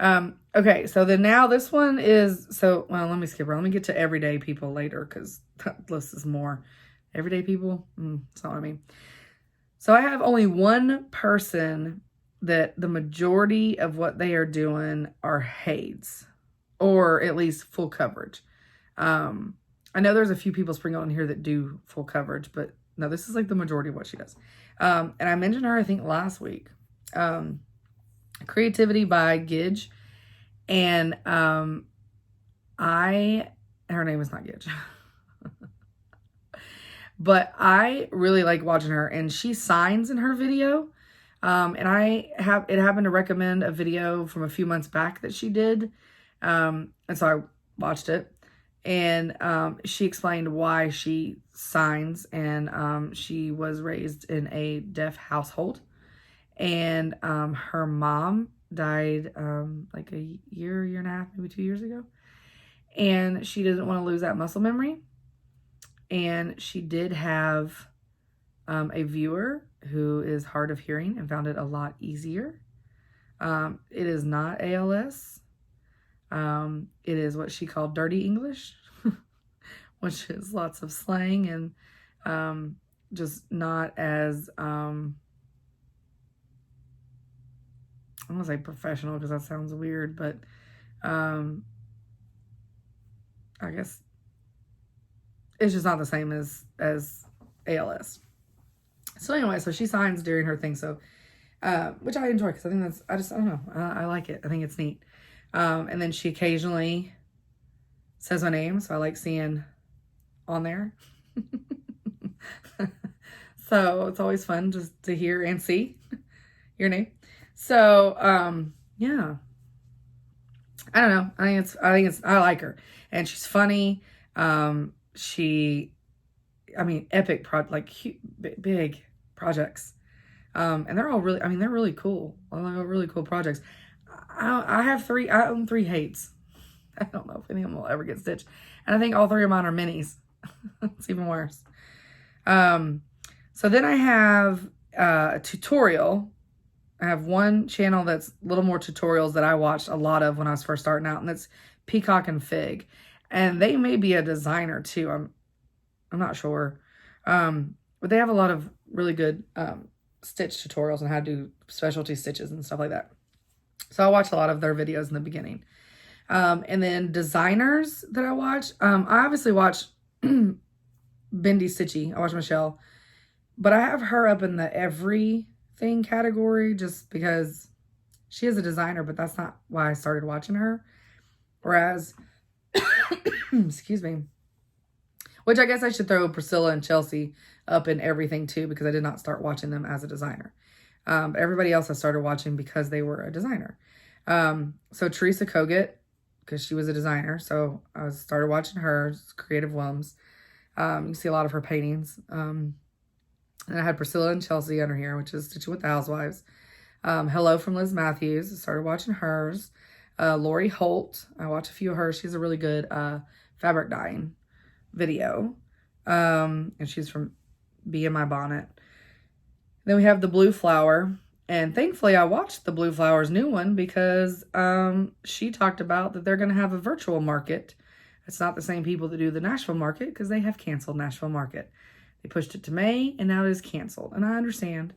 Okay, so then now this one is, well, let me skip around. Let me get to everyday people later because that list is more. Everyday people? That's not what I mean. So I have only one person that the majority of what they are doing are HAIDs, or at least full coverage. I know there's a few people sprinkled on here that do full coverage, but no, this is like the majority of what she does. And I mentioned her, I think, last week. Creativity by Gidge. And her name is not Gidge. But I really like watching her, and she signs in her video. And it happened to recommend a video from a few months back that she did. And so I watched it, and she explained why she signs, and she was raised in a deaf household, and her mom died like a year and a half, maybe 2 years ago, and she didn't want to lose that muscle memory. And she did have a viewer who is hard of hearing and found it a lot easier. It is not ALS. It is what she called dirty English, which is lots of slang and just not as, I'm going to say professional because that sounds weird, but I guess it's just not the same as ALS. So anyway, so she signs during her thing. So, which I enjoy because I think I don't know. I like it. I think it's neat. And then she occasionally says my name. So I like seeing on there. So it's always fun just to hear and see your name. So, yeah, I don't know. I like her, and she's funny. Epic big projects. And they're all really, they're really cool. Really cool projects. I own 3 hates. I don't know if any of them will ever get stitched. And I think all 3 of mine are minis. It's even worse. So then I have a tutorial. I have one channel that's a little more tutorials that I watched a lot of when I was first starting out, and that's Peacock and Fig. And they may be a designer too. I'm not sure. But they have a lot of really good stitch tutorials on how to do specialty stitches and stuff like that. So I watched a lot of their videos in the beginning. And then designers that I watch, I obviously watch Bendy Stitchy. I watch Michelle. But I have her up in the everything category just because she is a designer, but that's not why I started watching her. Whereas, excuse me, which I guess I should throw Priscilla and Chelsea up in everything too, because I did not start watching them as a designer. But everybody else I started watching because they were a designer. So Teresa Kogut, because she was a designer. So I started watching her, Creative Whims. You can see a lot of her paintings. And I had Priscilla and Chelsea under here, which is Stitching with the Housewives. Hello from Liz Matthews. I started watching hers. Lori Holt. I watch a few of hers. She's a really good fabric dyeing video. And she's from Be In My Bonnet. Then we have the Blue Flower. And thankfully, I watched the Blue Flower's new one because she talked about that they're going to have a virtual market. It's not the same people that do the Nashville market because they have canceled Nashville market. They pushed it to May, and now it is canceled. And I understand.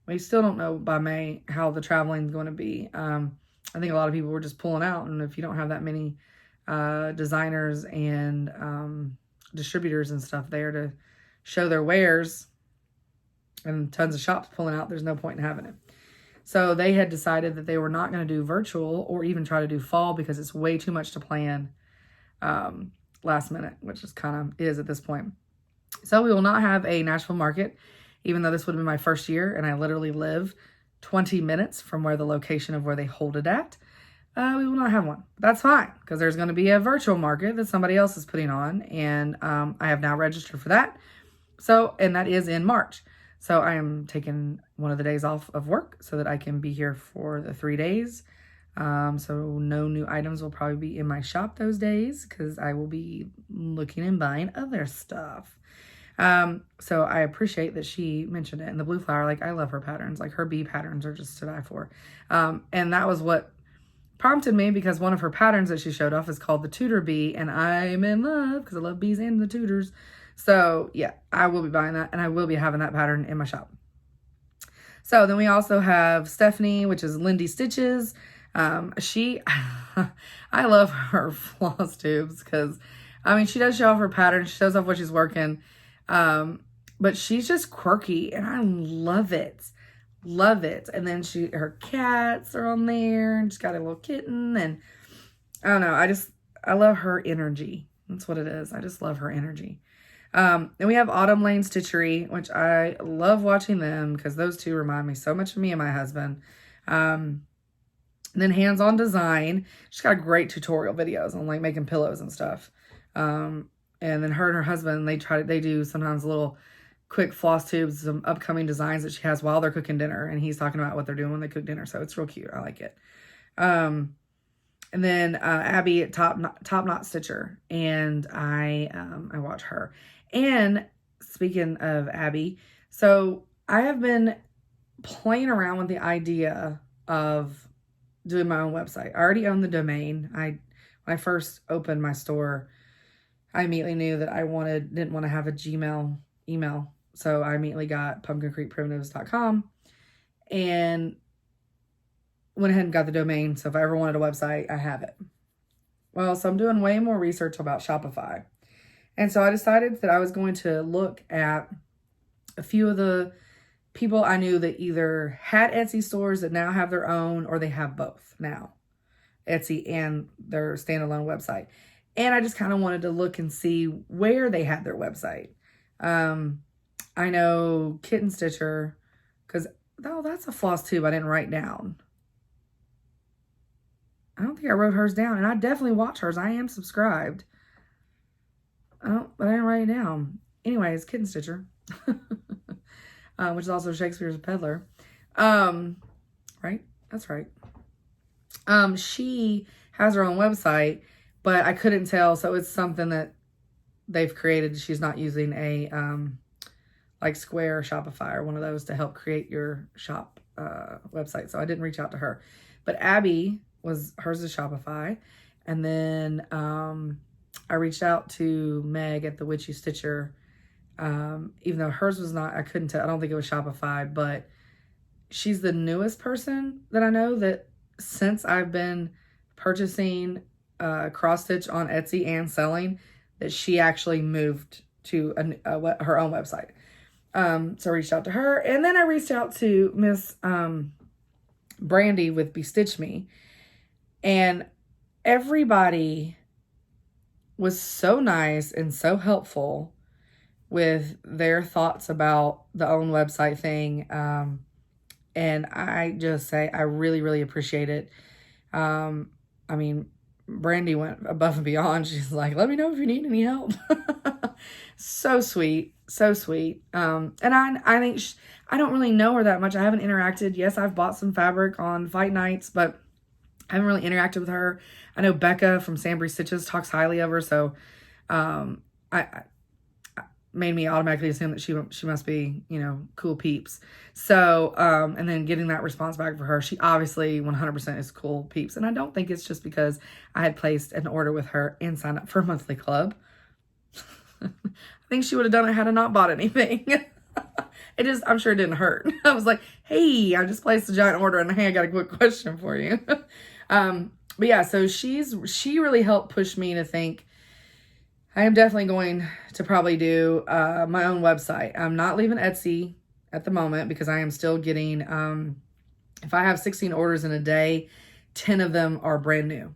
We still don't know by May how the traveling is going to be. I think a lot of people were just pulling out. And if you don't have that many designers and distributors and stuff there to show their wares and tons of shops pulling out, there's no point in having it. So they had decided that they were not going to do virtual or even try to do fall because it's way too much to plan last minute, which is kind of is at this point. So we will not have a Nashville market, even though this would have been my first year and I literally live 20 minutes from where the location of where they hold it at. We will not have one. That's fine because there's going to be a virtual market that somebody else is putting on, and I have now registered for that. So, and that is in March. So I am taking one of the days off of work so that I can be here for the 3 days. So no new items will probably be in my shop those days because I will be looking and buying other stuff. So I appreciate that she mentioned it. And the Blue Flower, like I love her patterns, like her bee patterns are just to die for. And that was what prompted me because one of her patterns that she showed off is called the Tudor Bee. And I'm in love because I love bees and the Tudors. So yeah, I will be buying that and I will be having that pattern in my shop. So then we also have Stephanie, which is Lindy Stitches. I love her floss tubes because, she does show off her pattern. She shows off what she's working. But she's just quirky and I love it. Love it. And then her cats are on there and she's got a little kitten and I don't know. I love her energy. That's what it is. I just love her energy. And we have Autumn Lane Stitchery, which I love watching them because those two remind me so much of me and my husband. And then Hands On Design. She's got great tutorial videos on like making pillows and stuff. And then her and her husband, they do sometimes little quick floss tubes, some upcoming designs that she has while they're cooking dinner. And he's talking about what they're doing when they cook dinner. So it's real cute. I like it. And then Abby at Top Knot Stitcher. And I watch her. And speaking of Abby, so I have been playing around with the idea of doing my own website. I already own the domain. When I first opened my store, I immediately knew that I didn't want to have a Gmail email. So I immediately got pumpkincreekprimitives.com and went ahead and got the domain. So if I ever wanted a website, I have it. Well, so I'm doing way more research about Shopify. And so I decided that I was going to look at a few of the people I knew that either had Etsy stores that now have their own, or they have both now, Etsy and their standalone website. And I just kind of wanted to look and see where they had their website. I know Kitten Stitcher, because, oh, that's a Flosstube I didn't write down. I don't think I wrote hers down, and I definitely watch hers. I am subscribed. But I didn't write it down. Anyways, Kitten Stitcher, which is also Shakespeare's Peddler. Right? That's right. She has her own website, but I couldn't tell, so it's something that they've created. She's not using a like Square or Shopify or one of those to help create your shop website. So I didn't reach out to her. But Abby, hers is Shopify. And then I reached out to Meg at the Witchy Stitcher. Even though hers was not, I couldn't tell. I don't think it was Shopify, but she's the newest person that I know that since I've been purchasing cross stitch on Etsy and selling, that she actually moved to her own website. So I reached out to her, and then I reached out to Miss Brandy with Bestitch Me, and everybody was so nice and so helpful with their thoughts about the own website thing. And I just say I really, really appreciate it. I mean, Brandy went above and beyond. She's like, let me know if you need any help. So sweet. So sweet. And I think I don't really know her that much. I haven't interacted. Yes, I've bought some fabric on fight nights, but I haven't really interacted with her. I know Becca from Sambry Stitches talks highly of her. So I made me automatically assume that she must be, cool peeps. So, and then getting that response back for her, she obviously 100% is cool peeps. And I don't think it's just because I had placed an order with her and signed up for a monthly club. I think she would have done it had I not bought anything. I'm sure it didn't hurt. I was like, hey, I just placed a giant order and hey, I got a quick question for you. But yeah, so she really helped push me to think, I am definitely going to probably do my own website. I'm not leaving Etsy at the moment because I am still getting, if I have 16 orders in a day, 10 of them are brand new.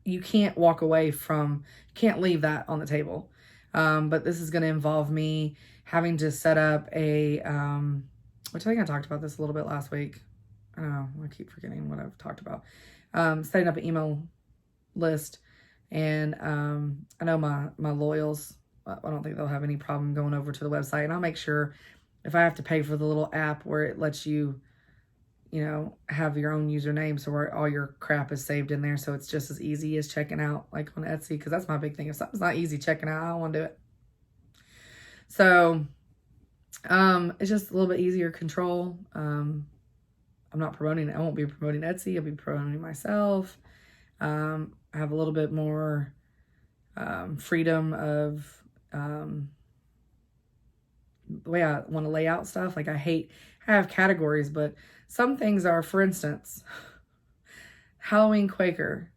You can't can't leave that on the table. But this is going to involve me having to set up which I think I talked about this a little bit last week. I don't know. I keep forgetting what I've talked about. Setting up an email list. And I know my loyals, I don't think they'll have any problem going over to the website. And I'll make sure if I have to pay for the little app where it lets you, have your own username, so where all your crap is saved in there. So it's just as easy as checking out like on Etsy, because that's my big thing. If something's not easy checking out, I don't want to do it. So it's just a little bit easier control. I'm not promoting it. I won't be promoting Etsy. I'll be promoting myself. I have a little bit more freedom of the way I want to lay out stuff. Like I have categories, but some things are, for instance, Halloween Quaker.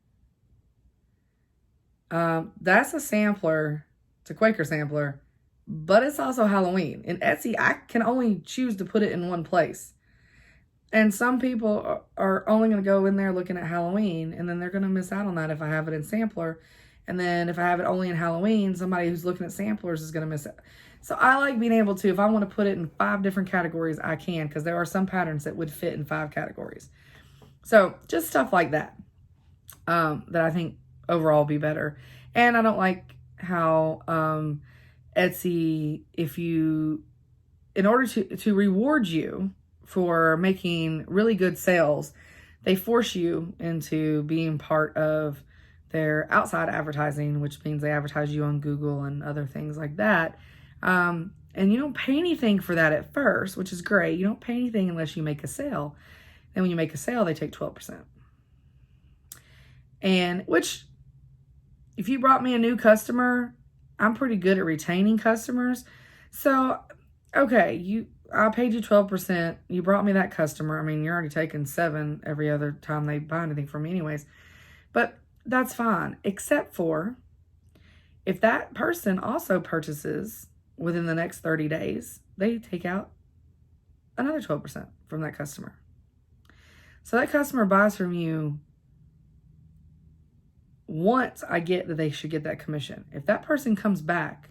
That's a sampler. It's a Quaker sampler, but it's also Halloween. In Etsy, I can only choose to put it in one place. And some people are only going to go in there looking at Halloween, and then they're going to miss out on that if I have it in sampler. And then if I have it only in Halloween, somebody who's looking at samplers is going to miss it. So I like being able to, if I want to put it in 5 different categories, I can, because there are some patterns that would fit in 5 categories. So just stuff like that, that I think overall will be better. And I don't like how Etsy, in order to reward you for making really good sales, they force you into being part of their outside advertising, which means they advertise you on Google and other things like that. And you don't pay anything for that at first, which is great. You don't pay anything unless you make a sale. And when you make a sale, they take 12%. And which, if you brought me a new customer, I'm pretty good at retaining customers. So, okay, I paid you 12%. You brought me that customer. I mean, you're already taking 7 every other time they buy anything from me anyways. But that's fine, except for if that person also purchases within the next 30 days, they take out another 12% from that customer. So that customer buys from you once I get that they should get that commission. If that person comes back,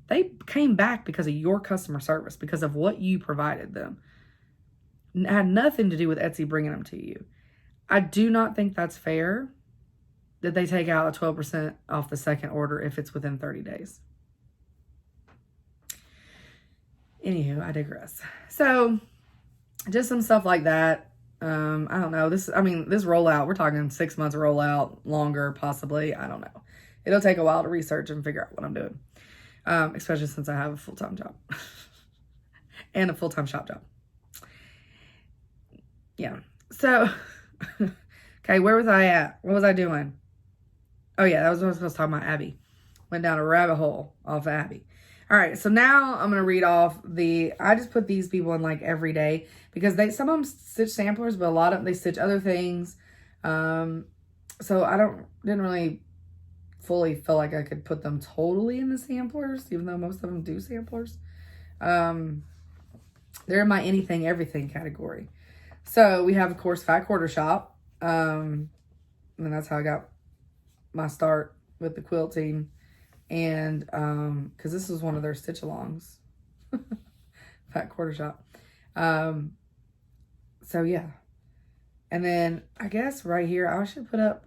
they came back because of your customer service, because of what you provided them. It had nothing to do with Etsy bringing them to you. I do not think that's fair that they take out a 12% off the second order if it's within 30 days. Anywho, I digress. So just some stuff like that. I don't know. This rollout, we're talking 6 months rollout, longer, possibly. I don't know. It'll take a while to research and figure out what I'm doing. Especially since I have a full-time job and a full-time shop job. Yeah. So, okay, where was I at? What was I doing? Oh yeah, that was what I was supposed to talk about Abby. Went down a rabbit hole off of Abby. All right, so now I'm going to read off I just put these people in like every day because some of them stitch samplers, but a lot of them, they stitch other things. So didn't really fully feel like I could put them totally in the samplers, even though most of them do samplers. They're in my anything, everything category. So we have, of course, Fat Quarter Shop. And that's how I got my start with the quilting. And because this was one of their stitch alongs. Fat Quarter Shop. So yeah. And then I guess right here, I should put up,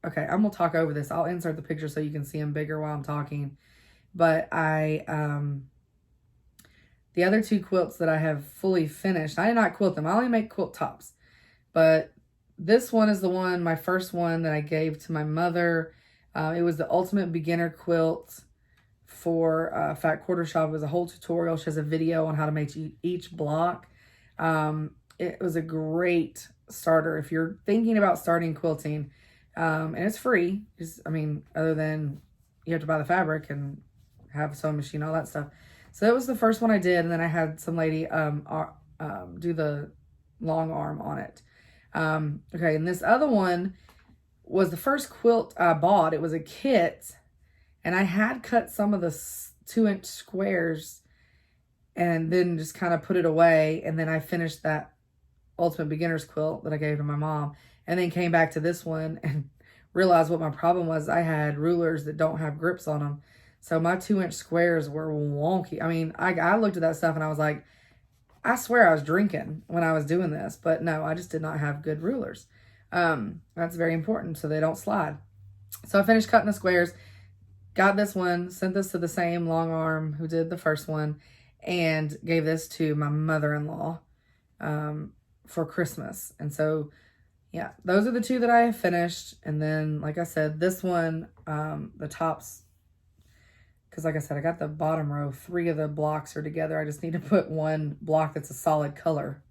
okay, I'm going to talk over this. I'll insert the picture so you can see them bigger while I'm talking. But the other two quilts that I have fully finished, I did not quilt them. I only make quilt tops. But this one is the one, my first one that I gave to my mother. It was the ultimate beginner quilt for Fat Quarter Shop. It was a whole tutorial. She has a video on how to make each block. It was a great starter if you're thinking about starting quilting. And it's free. Other than you have to buy the fabric and have a sewing machine, all that stuff. So that was the first one I did. And then I had some lady do the long arm on it. Okay, and this other one was the first quilt I bought. It was a kit. And I had cut some of the 2-inch squares and then just kind of put it away. And then I finished that Ultimate Beginner's quilt that I gave to my mom. And then came back to this one and realized what my problem was. I had rulers that don't have grips on them. So my 2-inch squares were wonky. I looked at that stuff and I was like, I swear I was drinking when I was doing this. But no, I just did not have good rulers. That's very important so they don't slide. So I finished cutting the squares. Got this one. Sent this to the same long arm who did the first one. And gave this to my mother-in-law for Christmas. And so, yeah, those are the two that I have finished. And then, like I said, this one, the tops, because like I said, I got the bottom row. 3 of the blocks are together. I just need to put one block that's a solid color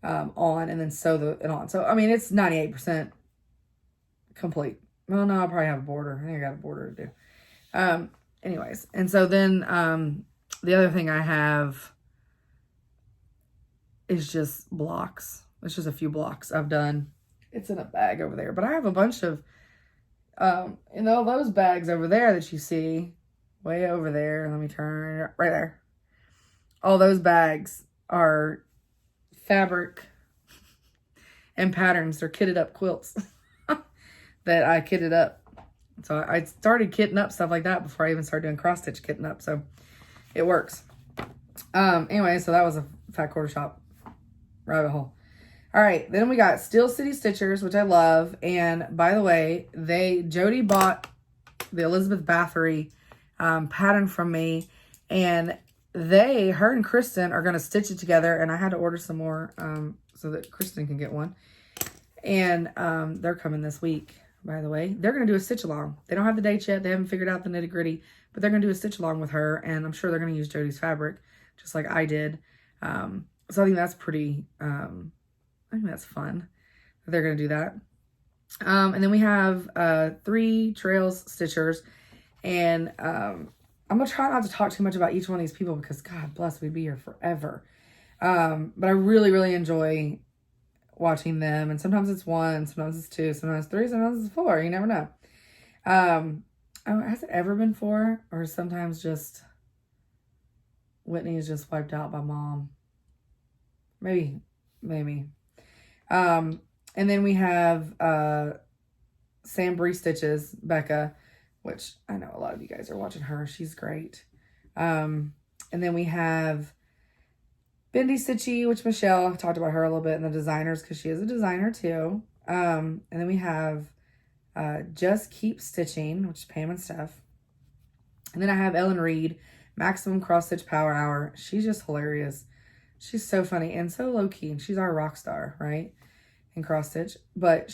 on and then sew it on. So, it's 98% complete. Well, no, I'll probably have a border. I think I got a border to do. Anyways, and so then the other thing I have is just blocks. It's just a few blocks I've done. It's in a bag over there. But I have a bunch of, those bags over there that you see way over there. Let me turn right there. All those bags are fabric and patterns. They're kitted up quilts that I kitted up. So I started kitting up stuff like that before I even started doing cross stitch kitting up. So it works. Anyway, so that was a Fat Quarter Shop rabbit hole. All right, then we got Steel City Stitchers, which I love. And by the way, Jody bought the Elizabeth Bathory pattern from me. And her and Kristen are going to stitch it together. And I had to order some more so that Kristen can get one. And they're coming this week, by the way. They're going to do a stitch along. They don't have the dates yet. They haven't figured out the nitty gritty. But they're going to do a stitch along with her. And I'm sure they're going to use Jody's fabric, just like I did. So I think that's pretty... I think that's fun. They're going to do that. And then we have 3 Trails Stitchers. And I'm going to try not to talk too much about each one of these people because, God bless, we'd be here forever. But I really, really enjoy watching them. And sometimes it's 1, sometimes it's 2, sometimes 3, sometimes it's 4. You never know. Has it ever been 4? Or sometimes just Whitney is just wiped out by Mom? Maybe. And then we have Sam Bree Stitches, Becca, which I know a lot of you guys are watching her. She's great. And then we have Bendy Stitchy, which Michelle talked about her a little bit, and the designers, because she is a designer too. And then we have Just Keep Stitching, which is Pam and Steph. And then I have Ellen Reed, Maximum Cross Stitch Power Hour. She's just hilarious. She's so funny and so low key. And she's our rock star, right? In cross stitch. But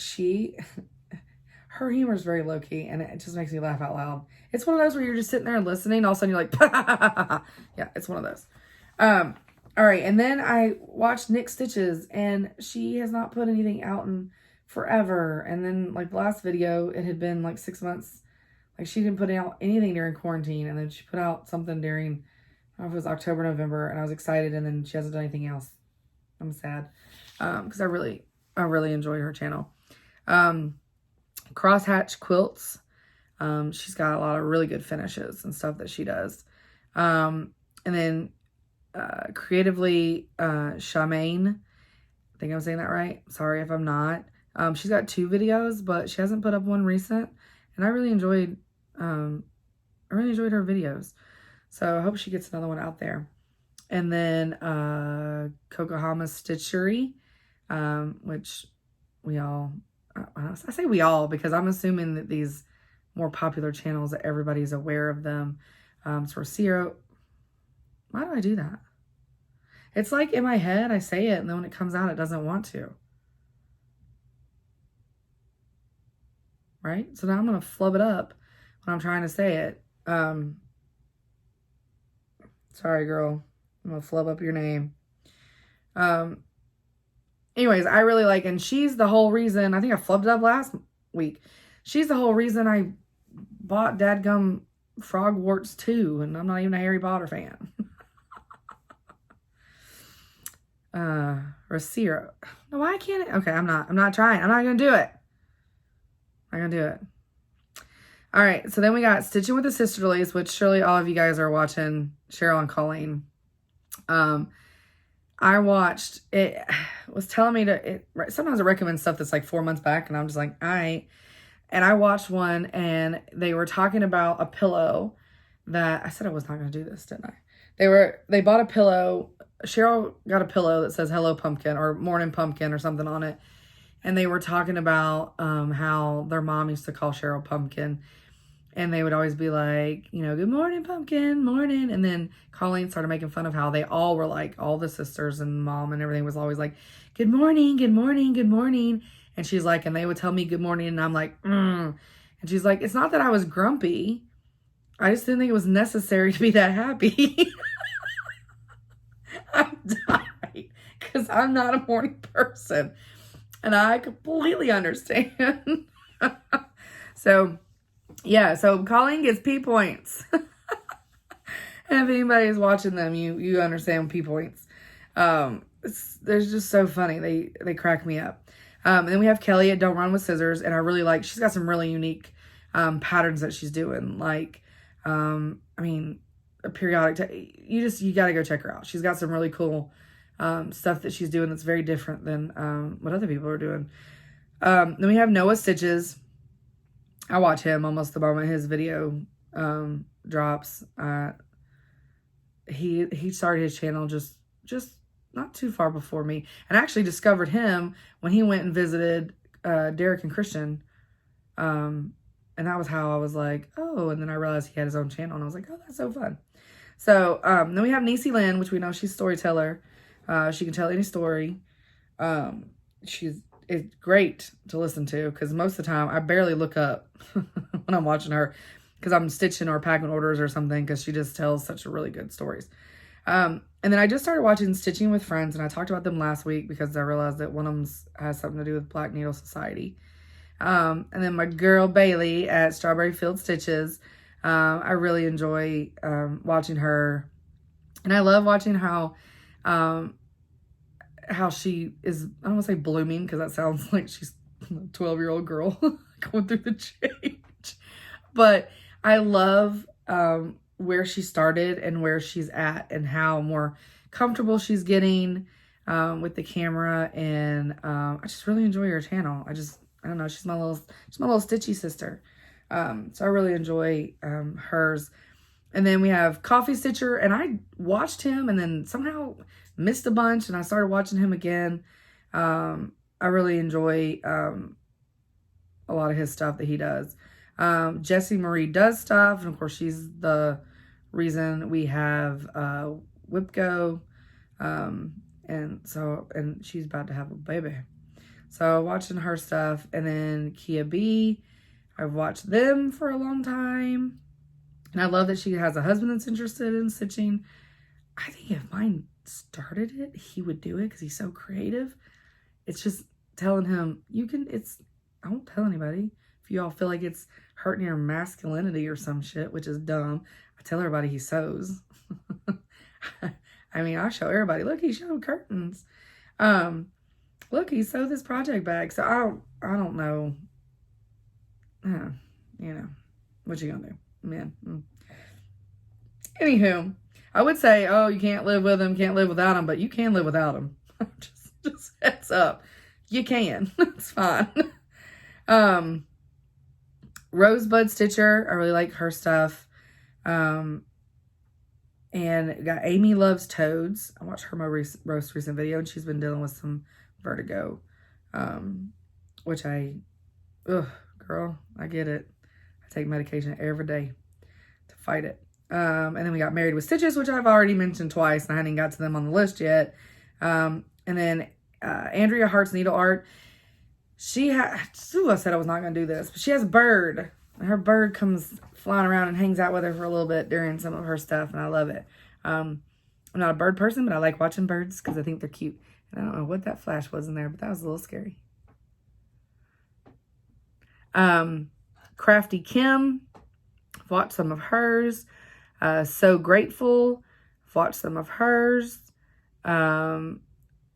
her humor is very low key, and it just makes me laugh out loud. It's one of those where you're just sitting there and listening. All of a sudden you're like, yeah, it's one of those. All right. And then I watched Nick Stitches, and she has not put anything out in forever. And then like the last video, it had been like 6 months. Like she didn't put out anything during quarantine. And then she put out something during, I don't know if it was October, November, and I was excited. And then she hasn't done anything else. I'm sad. Cause I really enjoyed her channel. Crosshatch Quilts. She's got a lot of really good finishes and stuff that she does. And then Creatively Charmaine. I think I'm saying that right. Sorry if I'm not. She's got 2 videos, but she hasn't put up one recent. And I really enjoyed her videos. So I hope she gets another one out there. And then Kokohama Stitchery, which we all, I say we all because I'm assuming that these more popular channels that everybody's aware of them. So Zero. Why do I do that? It's like in my head, I say it, and then when it comes out, it doesn't want to. Right? So now I'm going to flub it up when I'm trying to say it. Sorry, girl. I'm going to flub up your name. Anyways, I really like, and she's the whole reason, I think I flubbed it up last week. She's the whole reason I bought Dadgum Frogwarts 2, and I'm not even a Harry Potter fan. Rosiro. No, why can't it? Okay, I'm not trying. I'm not going to do it. I'm going to do it. All right, so then we got Stitching with the Sisterlies, which surely all of you guys are watching, Cheryl and Colleen. I watched, it was telling me sometimes it recommends stuff that's like 4 months back, and I'm just like, all right. And I watched one, and they were talking about a pillow that, I said I was not going to do this, didn't I? They bought a pillow. Cheryl got a pillow that says Hello Pumpkin or Morning Pumpkin or something on it. And they were talking about how their mom used to call Cheryl Pumpkin. And they would always be like, you know, good morning, Pumpkin, morning. And then Colleen started making fun of how they all were like, all the sisters and mom and everything was always like, good morning, good morning, good morning. And she's like, and they would tell me good morning. And I'm like, And she's like, it's not that I was grumpy. I just didn't think it was necessary to be that happy. I died because I'm not a morning person. And I completely understand. So, yeah. So Colleen gets P points. And if anybody is watching them, you understand P points. They're just so funny. They crack me up. And then we have Kelly at Don't Run with Scissors. And I really like, she's got some really unique patterns that she's doing. Like, I mean, a periodic, you got to go check her out. She's got some really cool stuff that she's doing that's very different than what other people are doing. Then we have Noah Stitches. I watch him almost the moment his video drops. He started his channel just not too far before me, and I actually discovered him when he went and visited Derek and Christian. And that was how I was like, oh, and then I realized he had his own channel, and I was like, oh, that's so fun. So then we have Niecy Lynn, which we know she's a storyteller. She can tell any story. It's great to listen to because most of the time I barely look up when I'm watching her because I'm stitching or packing orders or something because she just tells such really good stories. And then I just started watching Stitching with Friends, and I talked about them last week because I realized that one of them has something to do with Black Needle Society. And then my girl Bailey at Strawberry Field Stitches. I really enjoy watching her, and I love watching how she is, I don't want to say blooming because that sounds like she's a 12-year-old girl going through the change, but I love where she started and where she's at and how more comfortable she's getting. with the camera, and I just really enjoy her channel. I don't know, she's my little stitchy sister. So I really enjoy hers. And then we have Coffee Stitcher, and I watched him and then somehow missed a bunch, and I started watching him again. I really enjoy a lot of his stuff that he does. Jessie Marie does stuff, and of course she's the reason we have Whipco, and she's about to have a baby. So watching her stuff, and then Kia B, I've watched them for a long time. And I love that she has a husband that's interested in stitching. I think if mine started it, he would do it because he's so creative. It's just telling him, I won't tell anybody. If you all feel like it's hurting your masculinity or some shit, which is dumb, I tell everybody he sews. I mean, I show everybody, look, he showed curtains. Look, he sewed this project bag. So I don't know. You know, what you gonna do? Man. Anywho, I would say, oh, you can't live with him, can't live without him, but you can live without him. just heads up. You can. It's fine. Rosebud Stitcher, I really like her stuff. And got Amy Loves Toads. I watched her most recent video, and she's been dealing with some vertigo, which girl, I get it. I take medication every day to fight it. And then we got Married with Stitches, which I've already mentioned twice, and I hadn't got to them on the list yet. And then Andrea Hart's Needle Art. I said I was not going to do this, but she has a bird. Her bird comes flying around and hangs out with her for a little bit during some of her stuff, and I love it. I'm not a bird person, but I like watching birds because I think they're cute. And I don't know what that flash was in there, but that was a little scary. Crafty Kim, I've watched some of hers. So Grateful, I've watched some of hers.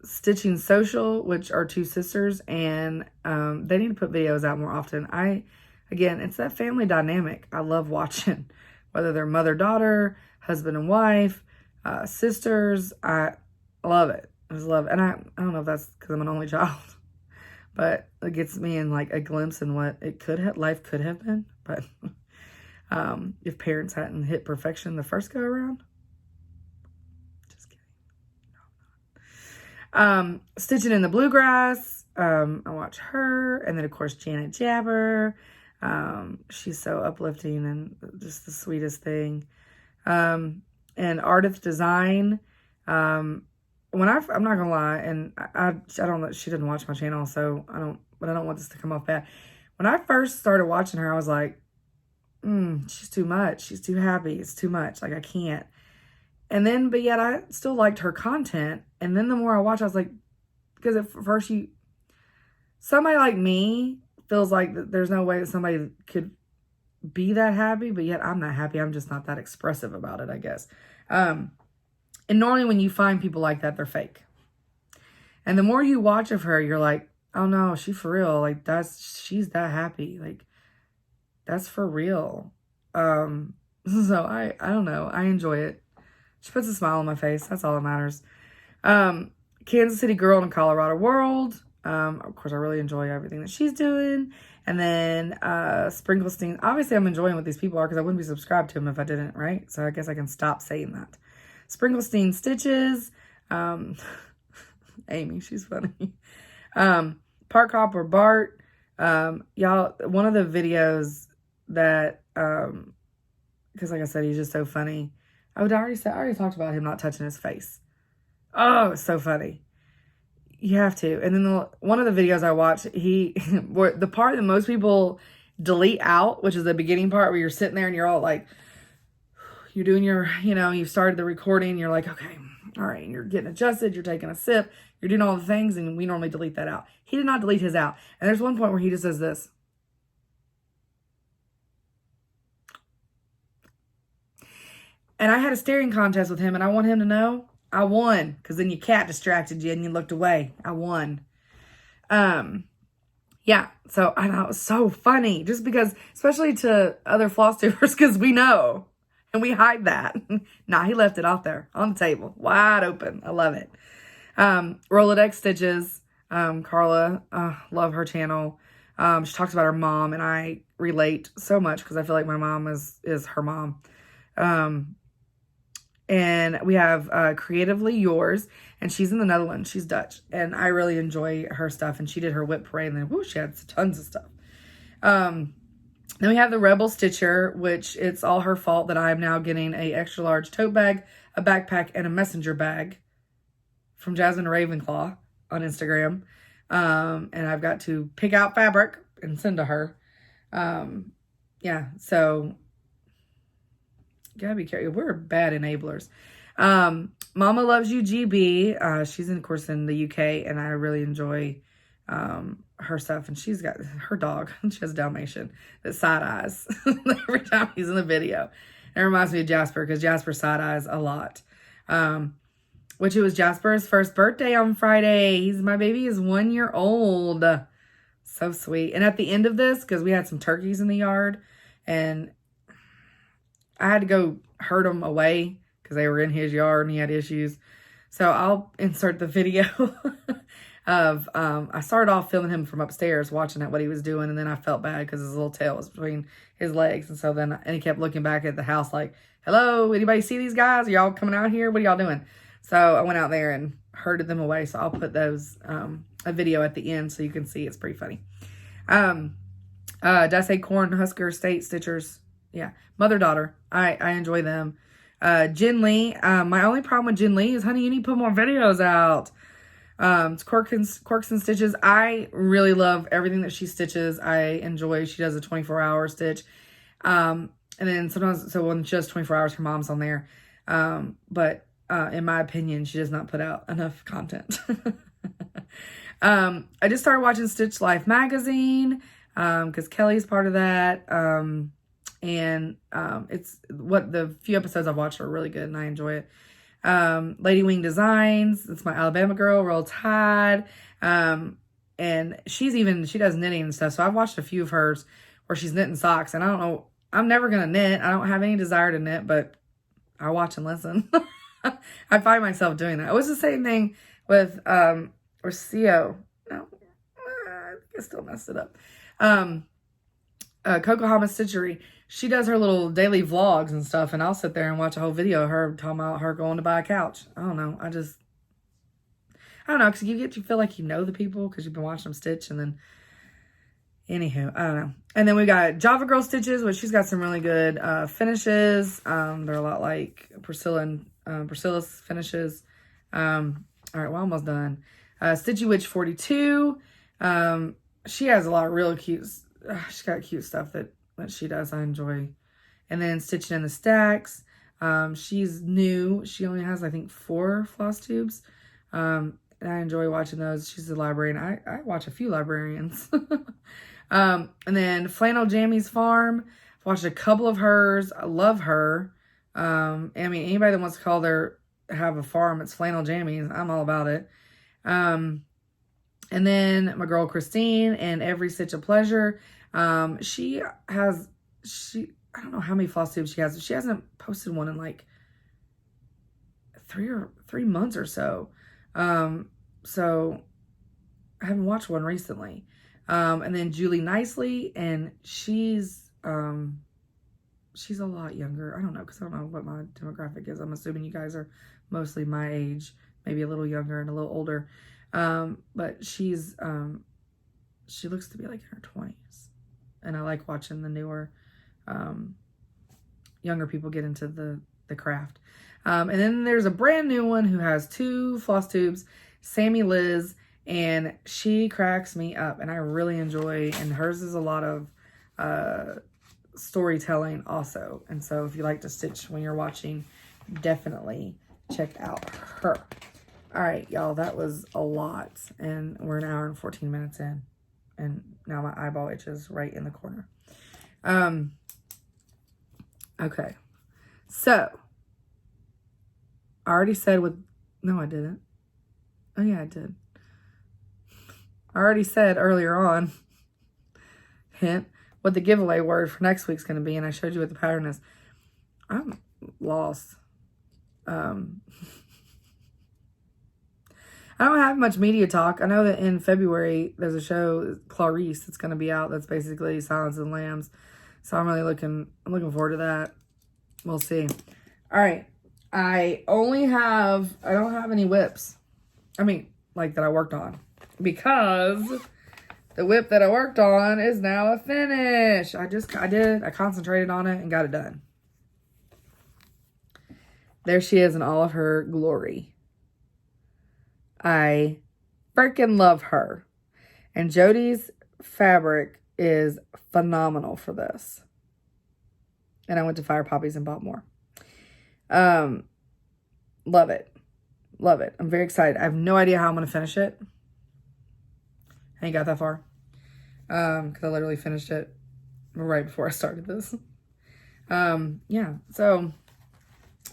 Stitching Social, which are two sisters, and they need to put videos out more often. Again, it's that family dynamic I love watching, whether they're mother-daughter, husband and wife, sisters. I love it. I just love it. And I don't know if that's because I'm an only child, but it gets me in like a glimpse in what life could have been. But if parents hadn't hit perfection the first go around. Just kidding. No, I'm not. Stitching in the Bluegrass. I watch her. And then of course Janet Jabber. She's so uplifting and just the sweetest thing. And Ardith Design. I'm not gonna lie, and I don't know, she didn't watch my channel, so I don't want this to come off bad. When I first started watching her, I was like, she's too much. She's too happy. It's too much. Like, I can't. And then, but yet I still liked her content. And then the more I watch, I was like, because at first somebody like me feels like that there's no way that somebody could be that happy, but yet I'm not happy. I'm just not that expressive about it, I guess. And normally when you find people like that, they're fake. And the more you watch of her, you're like, oh no, she for real. Like she's that happy. Like that's for real. So I don't know. I enjoy it. She puts a smile on my face. That's all that matters. Kansas City Girl in a Colorado World. Of course, I really enjoy everything that she's doing. And then Sprinklestein. Obviously, I'm enjoying what these people are because I wouldn't be subscribed to them if I didn't, right? So I guess I can stop saying that. Sprinklestein Stitches. Amy, she's funny. Park Hopper Bart. Y'all, one of the videos that, because like I said, he's just so funny. I already talked about him not touching his face. Oh, it's so funny. You have to. And then one of the videos I watched, the part that most people delete out, which is the beginning part where you're sitting there and you're all like, you're doing your, you've started the recording. You're like, okay, all right. And you're getting adjusted. You're taking a sip. You're doing all the things. And we normally delete that out. He did not delete his out. And there's one point where he just says this. And I had a staring contest with him, and I want him to know I won. Because then your cat distracted you and you looked away. I won. Yeah. So I thought it was so funny. Just because, especially to other Flosstubers, because we know. And we hide that. Nah, he left it out there on the table. Wide open. I love it. Rolodex Stitches. Carla, love her channel. She talks about her mom, and I relate so much because I feel like my mom is her mom. And we have Creatively Yours, and she's in the Netherlands. She's Dutch, and I really enjoy her stuff. And she did her whip parade, and then whoo, she had tons of stuff. Then we have the Rebel Stitcher, which it's all her fault that I'm now getting a extra large tote bag, a backpack, and a messenger bag from Jasmine Ravenclaw on Instagram. And I've got to pick out fabric and send to her. Yeah, so gotta be careful. We're bad enablers. Mama Loves You GB. She's of course in the UK, and I really enjoy her stuff. And she's got her dog. She has a Dalmatian that side eyes every time he's in the video. It reminds me of Jasper because Jasper side eyes a lot. Which it was Jasper's first birthday on Friday. My baby is 1 year old. So sweet. And at the end of this, because we had some turkeys in the yard, and I had to go herd them away because they were in his yard and he had issues. So I'll insert the video of, I started off filming him from upstairs, watching what he was doing. And then I felt bad because his little tail was between his legs. And so then, and he kept looking back at the house like, hello, anybody see these guys? Are y'all coming out here? What are y'all doing? So I went out there and herded them away. So I'll put those, a video at the end so you can see. It's pretty funny. Did I say Cornhusker State Stitchers? Yeah. Mother-daughter. I enjoy them. Jen Lee. My only problem with Jen Lee is, honey, you need to put more videos out. It's Quirks and Stitches. I really love everything that she stitches. I enjoy, she does a 24-hour stitch. And then sometimes, so when she does 24 hours, her mom's on there. But in my opinion, she does not put out enough content. I just started watching Stitch Life magazine, because Kelly's part of that. It's what the few episodes I've watched are really good and I enjoy it. Lady Wing Designs. It's my Alabama girl, Roll Tide. And she does knitting and stuff. So I've watched a few of hers where she's knitting socks, and I don't know, I'm never going to knit. I don't have any desire to knit, but I watch and listen. I find myself doing that. It was the same thing with, Rocio. No, I think I still messed it up. Kokohama Stitchery. She does her little daily vlogs and stuff, and I'll sit there and watch a whole video of her talking about her going to buy a couch. I don't know. I don't know, because you feel like you know the people because you've been watching them stitch, and then, anywho, I don't know. And then we got Java Girl Stitches, which she's got some really good finishes. They're a lot like Priscilla's finishes. All right, we're almost done. Stitchy Witch 42. She has a lot of really cute, she's got cute stuff that she does. I enjoy. And then Stitching in the Stacks. She's new. She only has, I think, 4 floss tubes. And I enjoy watching those. She's a librarian. I watch a few librarians. And then Flannel Jammies Farm. I've watched a couple of hers. I love her. I mean, anybody that wants to have a farm, it's Flannel Jammies. I'm all about it. And then my girl Christine and Every Stitch of Pleasure. I don't know how many floss tubes she has, but she hasn't posted one in like 3 months or so. So I haven't watched one recently. And then Julie Nicely, and she's a lot younger. I don't know, because I don't know what my demographic is. I'm assuming you guys are mostly my age, maybe a little younger and a little older. But she looks to be like in her 20s. And I like watching the newer, younger people get into the craft. And then there's a brand new one who has 2 floss tubes, Sammy Liz, and she cracks me up, and I really enjoy, and hers is a lot of storytelling also. And so if you like to stitch when you're watching, definitely check out her. All right, y'all, that was a lot, and we're an hour and 14 minutes in, and now my eyeball itches right in the corner. Okay, so I already said no, I didn't. Oh yeah, I did. I already said earlier on, hint, what the giveaway word for next week's going to be, and I showed you what the pattern is. I'm lost. I don't have much media talk. I know that in February there's a show, Clarice, that's going to be out. That's basically Silence of the Lambs. So I'm looking forward to that. We'll see. All right. I don't have any whips. I mean, like that I worked on, because the whip that I worked on is now a finish. I concentrated on it and got it done. There she is in all of her glory. I freaking love her. And Jody's fabric is phenomenal for this. And I went to Fire Poppies and bought more. Love it. Love it. I'm very excited. I have no idea how I'm going to finish it. I ain't got that far. Because I literally finished it right before I started this. Yeah. So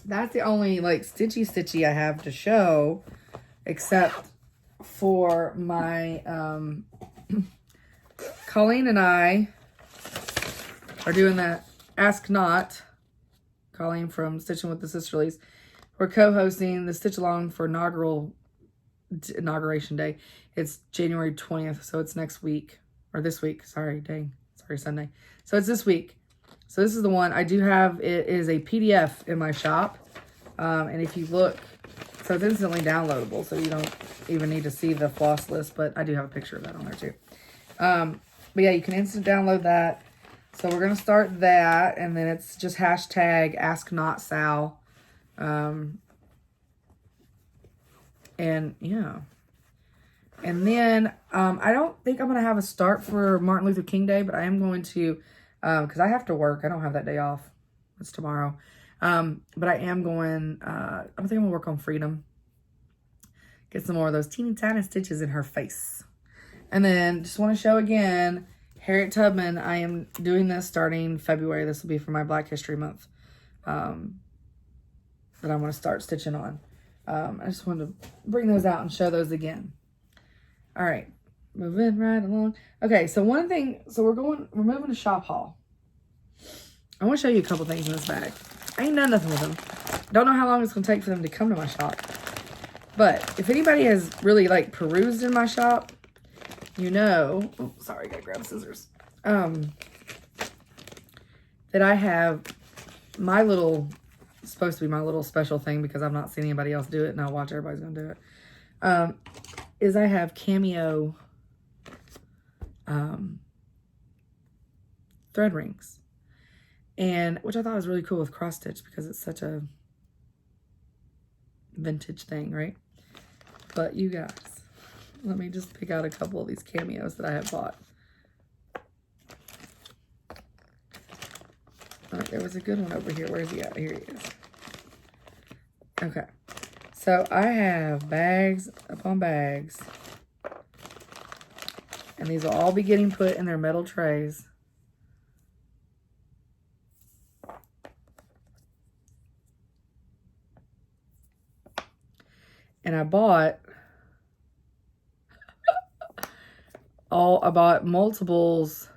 that's the only like stitchy I have to show, except for my Colleen and I are doing that Ask Not. Colleen from Stitching with the Sisterlies. We're co-hosting the Stitch Along for Inauguration Day. It's January 20th, so it's next week. Or this week. Sorry, Sunday. So it's this week. So this is the one. I do have, it is a PDF in my shop. And if you look, so it's instantly downloadable, so you don't even need to see the floss list, but I do have a picture of that on there too. But yeah, you can instant download that. So we're going to start that, and then it's just hashtag AskNotSal. And yeah. And then I don't think I'm going to have a start for Martin Luther King Day, but I am going to, because I have to work. I don't have that day off. It's tomorrow. But I am going, I think I'm going to work on Freedom. Get some more of those teeny tiny stitches in her face. And then just want to show again, Harriet Tubman. I am doing this starting February. This will be for my Black History Month. That I'm going to start stitching on. I just wanted to bring those out and show those again. All right, moving right along. Okay, so one thing, so we're moving to shop haul. I want to show you a couple things in this bag. I ain't done nothing with them. Don't know how long it's going to take for them to come to my shop. But if anybody has really like perused in my shop, you know, oh, sorry, I gotta grab scissors. That I have my little, supposed to be my little special thing, because I've not seen anybody else do it, and I'll watch everybody's going to do it. Is I have cameo thread rings, and which I thought was really cool with cross stitch, because it's such a vintage thing, right? But you guys, let me just pick out a couple of these cameos that I have bought. All right, there was a good one over here. Where's he at? Here he is. Okay. So I have bags upon bags, and these will all be getting put in their metal trays. And I bought multiples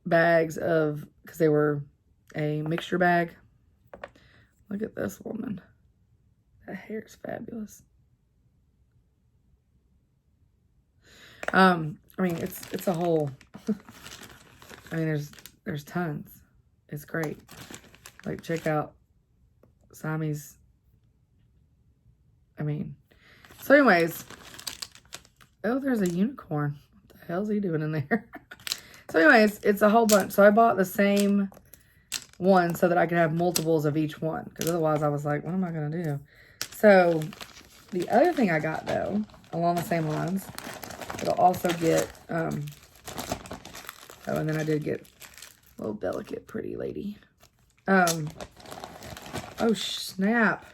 bags of, because they were a mixture bag. Look at this woman. That hair is fabulous. I mean, it's a whole, I mean, there's tons. It's great. Like, check out Sammy's, I mean, so anyways, oh, there's a unicorn. What the hell's he doing in there? So anyways, it's a whole bunch. So I bought the same one so that I could have multiples of each one, because otherwise I was like, what am I going to do? So the other thing I got, though, along the same lines, it'll also get, oh, and then I did get a little delicate pretty lady. Oh, snap.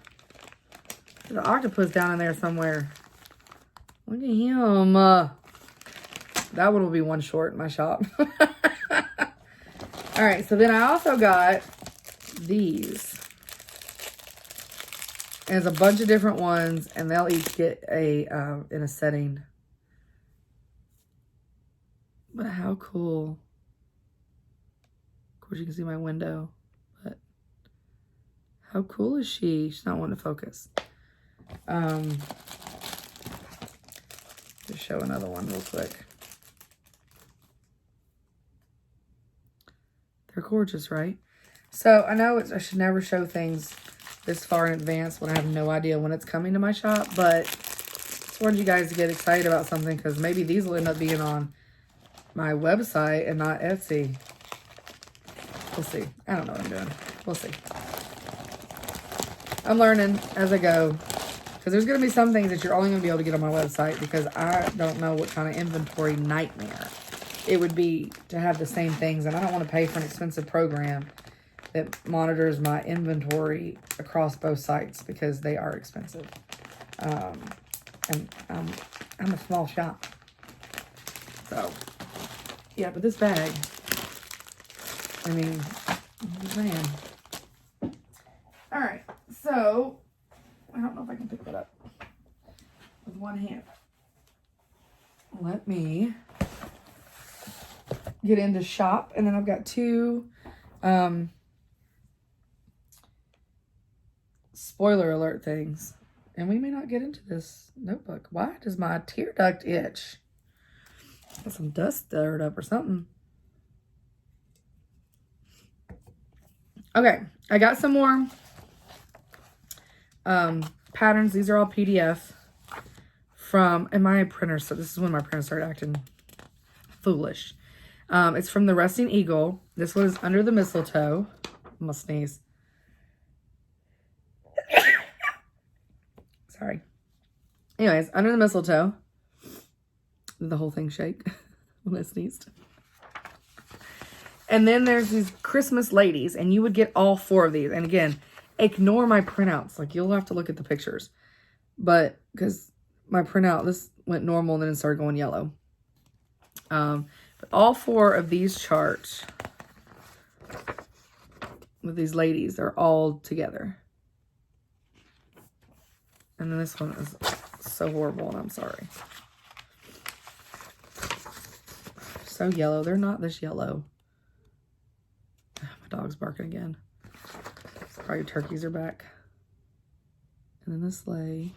There's an octopus down in there somewhere. Look at him. That one will be one short in my shop. All right, so then I also got these. And there's a bunch of different ones, and they'll each get a in a setting. But how cool. Of course, you can see my window. But how cool is she? She's not wanting to focus. Just show another one real quick. They're gorgeous, right? So I know I should never show things this far in advance when I have no idea when it's coming to my shop, but just wanted you guys to get excited about something because maybe these will end up being on my website and not Etsy. We'll see. I don't know what I'm doing. We'll see. I'm learning as I go because there's going to be some things that you're only going to be able to get on my website because I don't know what kind of inventory nightmare it would be to have the same things, and I don't want to pay for an expensive program that monitors my inventory across both sites because they are expensive. And I'm a small shop. So, yeah, but this bag, I mean, I'm just saying. All right, so, I don't know if I can pick that up with one hand. Let me get into shop, and then I've got two spoiler alert things, and we may not get into this notebook. Why does my tear duct itch? Got some dust stirred up or something. Okay, I got some more patterns. These are all PDF from, and my printer, so this is when my printer started acting foolish. It's from the Resting Eagle. This was Under the Mistletoe. I'm gonna sneeze. Sorry. Anyways, Under the Mistletoe. Did the whole thing shake when I sneezed? And then there's these Christmas ladies, and you would get all four of these. And again, ignore my printouts. Like, you'll have to look at the pictures. But, because my printout, this went normal and then it started going yellow. But all four of these charts with these ladies, they're all together. And then this one is so horrible, and I'm sorry. So yellow. They're not this yellow. My dog's barking again. Probably turkeys are back. And then this sleigh.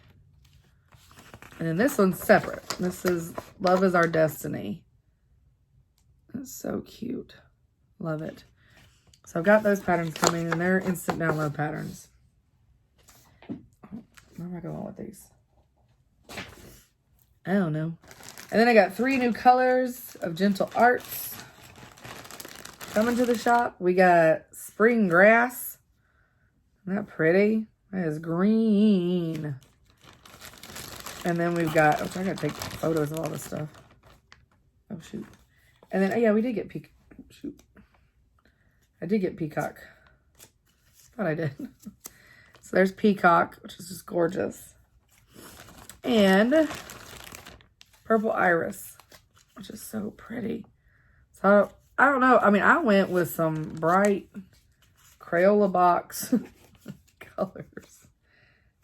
And then this one's separate. This is Love is Our Destiny. It's so cute. Love it. So I've got those patterns coming, and they're instant download patterns. Where am I going with these? I don't know. And then I got 3 new colors of Gentle Arts coming to the shop. We got Spring Grass. Isn't that pretty? That is green. And then we've got, oh, I gotta take photos of all this stuff. Oh, shoot. And then, oh, yeah, we did get I did get Peacock. Thought I did. So there's Peacock, which is just gorgeous. And Purple Iris, which is so pretty. So, I don't know. I mean, I went with some bright Crayola box colors.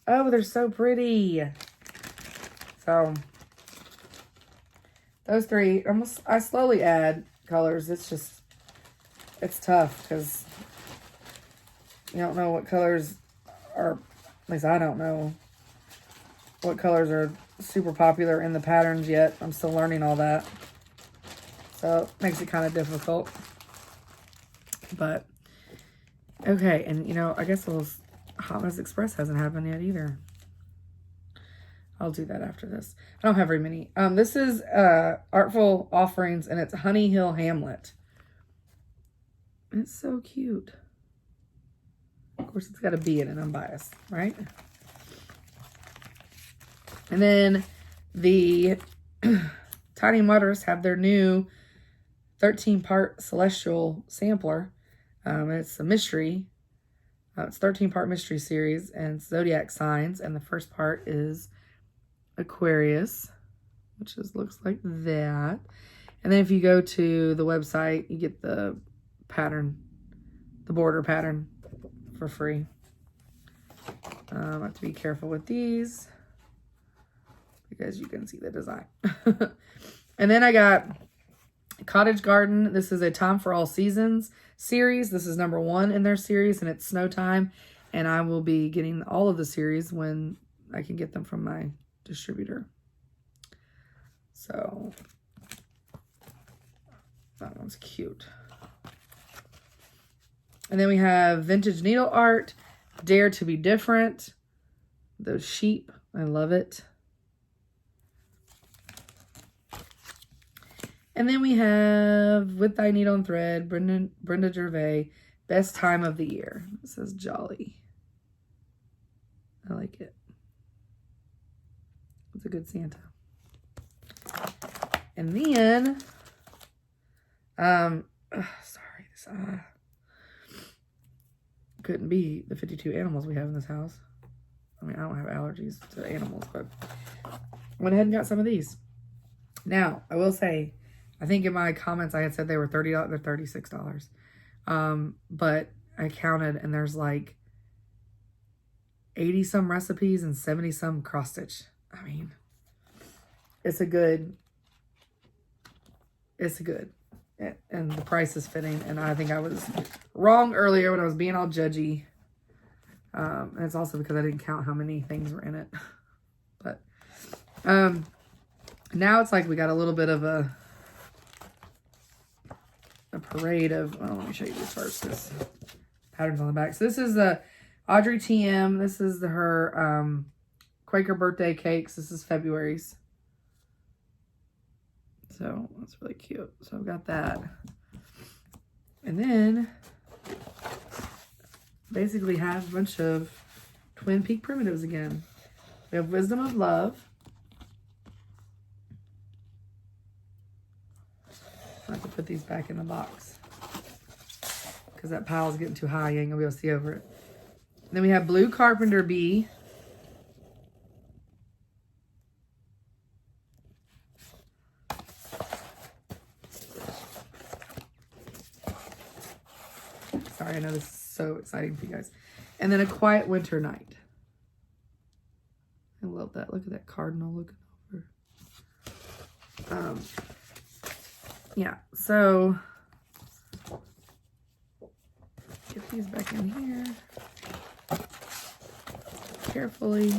Oh, they're so pretty. So, those 3, I slowly add colors. It's tough because you don't know what colors are, at least I don't know what colors are super popular in the patterns yet. I'm still learning all that. So, it makes it kind of difficult. But, okay, and you know, I guess Hot Mess Express hasn't happened yet either. I'll do that after this. I don't have very many. This is Artful Offerings, and it's Honey Hill Hamlet. It's so cute. Of course, it's got a bee in it. I'm biased, right? And then the Tiny Mutters have their new 13-part Celestial sampler. It's a mystery. It's 13-part mystery series, and it's zodiac signs. And the first part is Aquarius, which looks like that. And then if you go to the website, you get the pattern, the border pattern for free. I have to be careful with these because you can see the design. And then I got Cottage Garden. This is a Time for All Seasons series. This is number 1 in their series, and it's snow time. And I will be getting all of the series when I can get them from my distributor. So that one's cute. And then we have Vintage Needle Art, Dare to be Different. Those sheep, I love it. And then we have With Thy Needle and Thread, Brenda Gervais, Best Time of the Year. It says Jolly. I like it. It's a good Santa. And then, sorry, this couldn't be the 52 animals we have in this house. I mean, I don't have allergies to animals, but went ahead and got some of these. Now, I will say, I think in my comments I had said they were $30, they're $36. But I counted and there's like 80 some recipes and 70 some cross stitch. I mean, it's a good, and the price is fitting. And I think I was wrong earlier when I was being all judgy. And it's also because I didn't count how many things were in it. But, now it's like we got a little bit of a parade of, well, let me show you this first. This patterns on the back. So this is the Audrey TM. This is her Quaker birthday cakes. This is February's. So that's really cute. So I've got that. And then basically have a bunch of Twin Peak primitives again. We have Wisdom of Love. I have to put these back in the box because that pile is getting too high. You ain't gonna be able to see over it. Then we have Blue Carpenter Bee. Sorry, I know this is so exciting for you guys. And then A Quiet Winter Night. I love that. Look at that cardinal looking over. Yeah, so get these back in here carefully.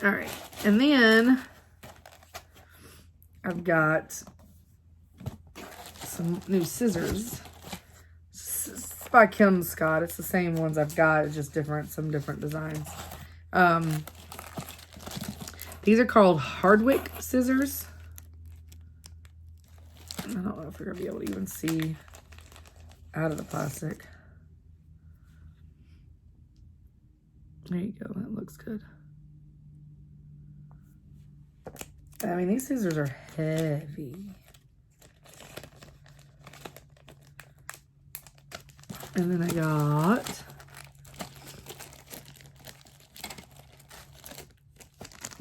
All right, and then I've got some new scissors. It's by Kim Scott. It's the same ones I've got, it's just different, some different designs. These are called Hardwick scissors. I don't know if you're going to be able to even see out of the plastic. There you go. That looks good. I mean, these scissors are heavy. And then I got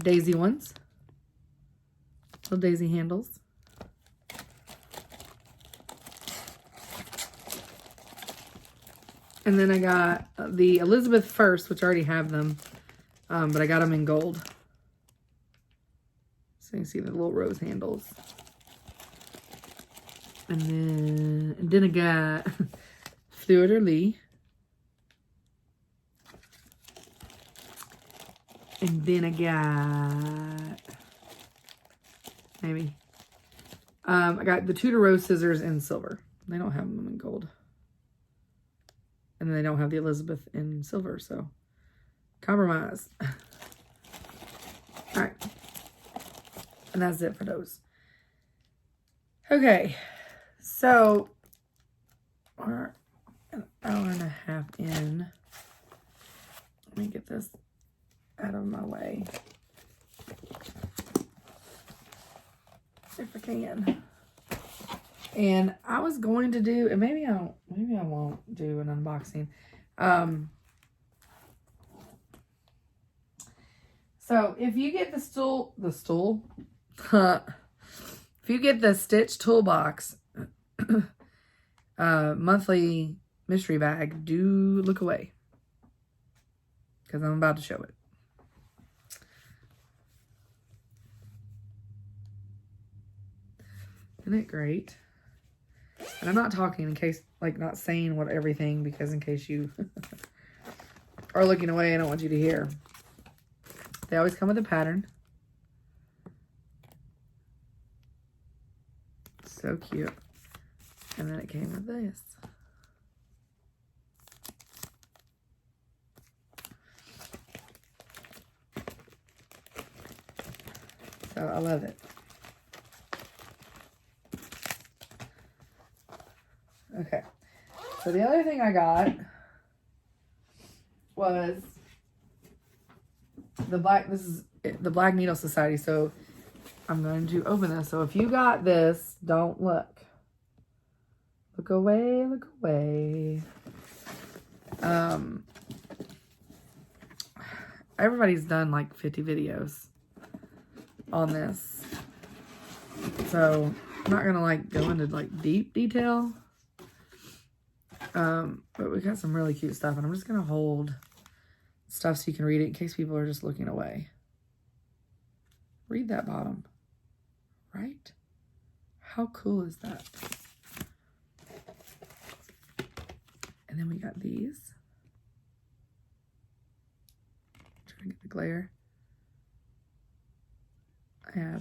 daisy ones. Little daisy handles. And then I got the Elizabeth First, which I already have them, but I got them in gold. So you can see the little rose handles. And then I got Fleur de Lis. And then I got, maybe, I got the Tudor Rose scissors in silver. They don't have them in gold. And then they don't have the Elizabeth in silver, so compromise. All right. And that's it for those. Okay. So we're an hour and a half in. Let me get this out of my way. If I can. And I was going to do, and maybe I won't do an unboxing. So if you get if you get the Stitch Toolbox monthly mystery bag, do look away, because I'm about to show it. Isn't it great? And I'm not talking in case, like, not saying what everything, because in case you are looking away, I don't want you to hear. They always come with a pattern. So cute. And then it came with this. So I love it. Okay. So the other thing I got was the Black Needle Society. So I'm going to open this. So if you got this, don't look. Look away, look away. Everybody's done like 50 videos on this. So I'm not gonna like go into like deep detail. But we got some really cute stuff, and I'm just gonna hold stuff so you can read it in case people are just looking away. Read that bottom, right? How cool is that? And then we got these. Trying to get the glare. I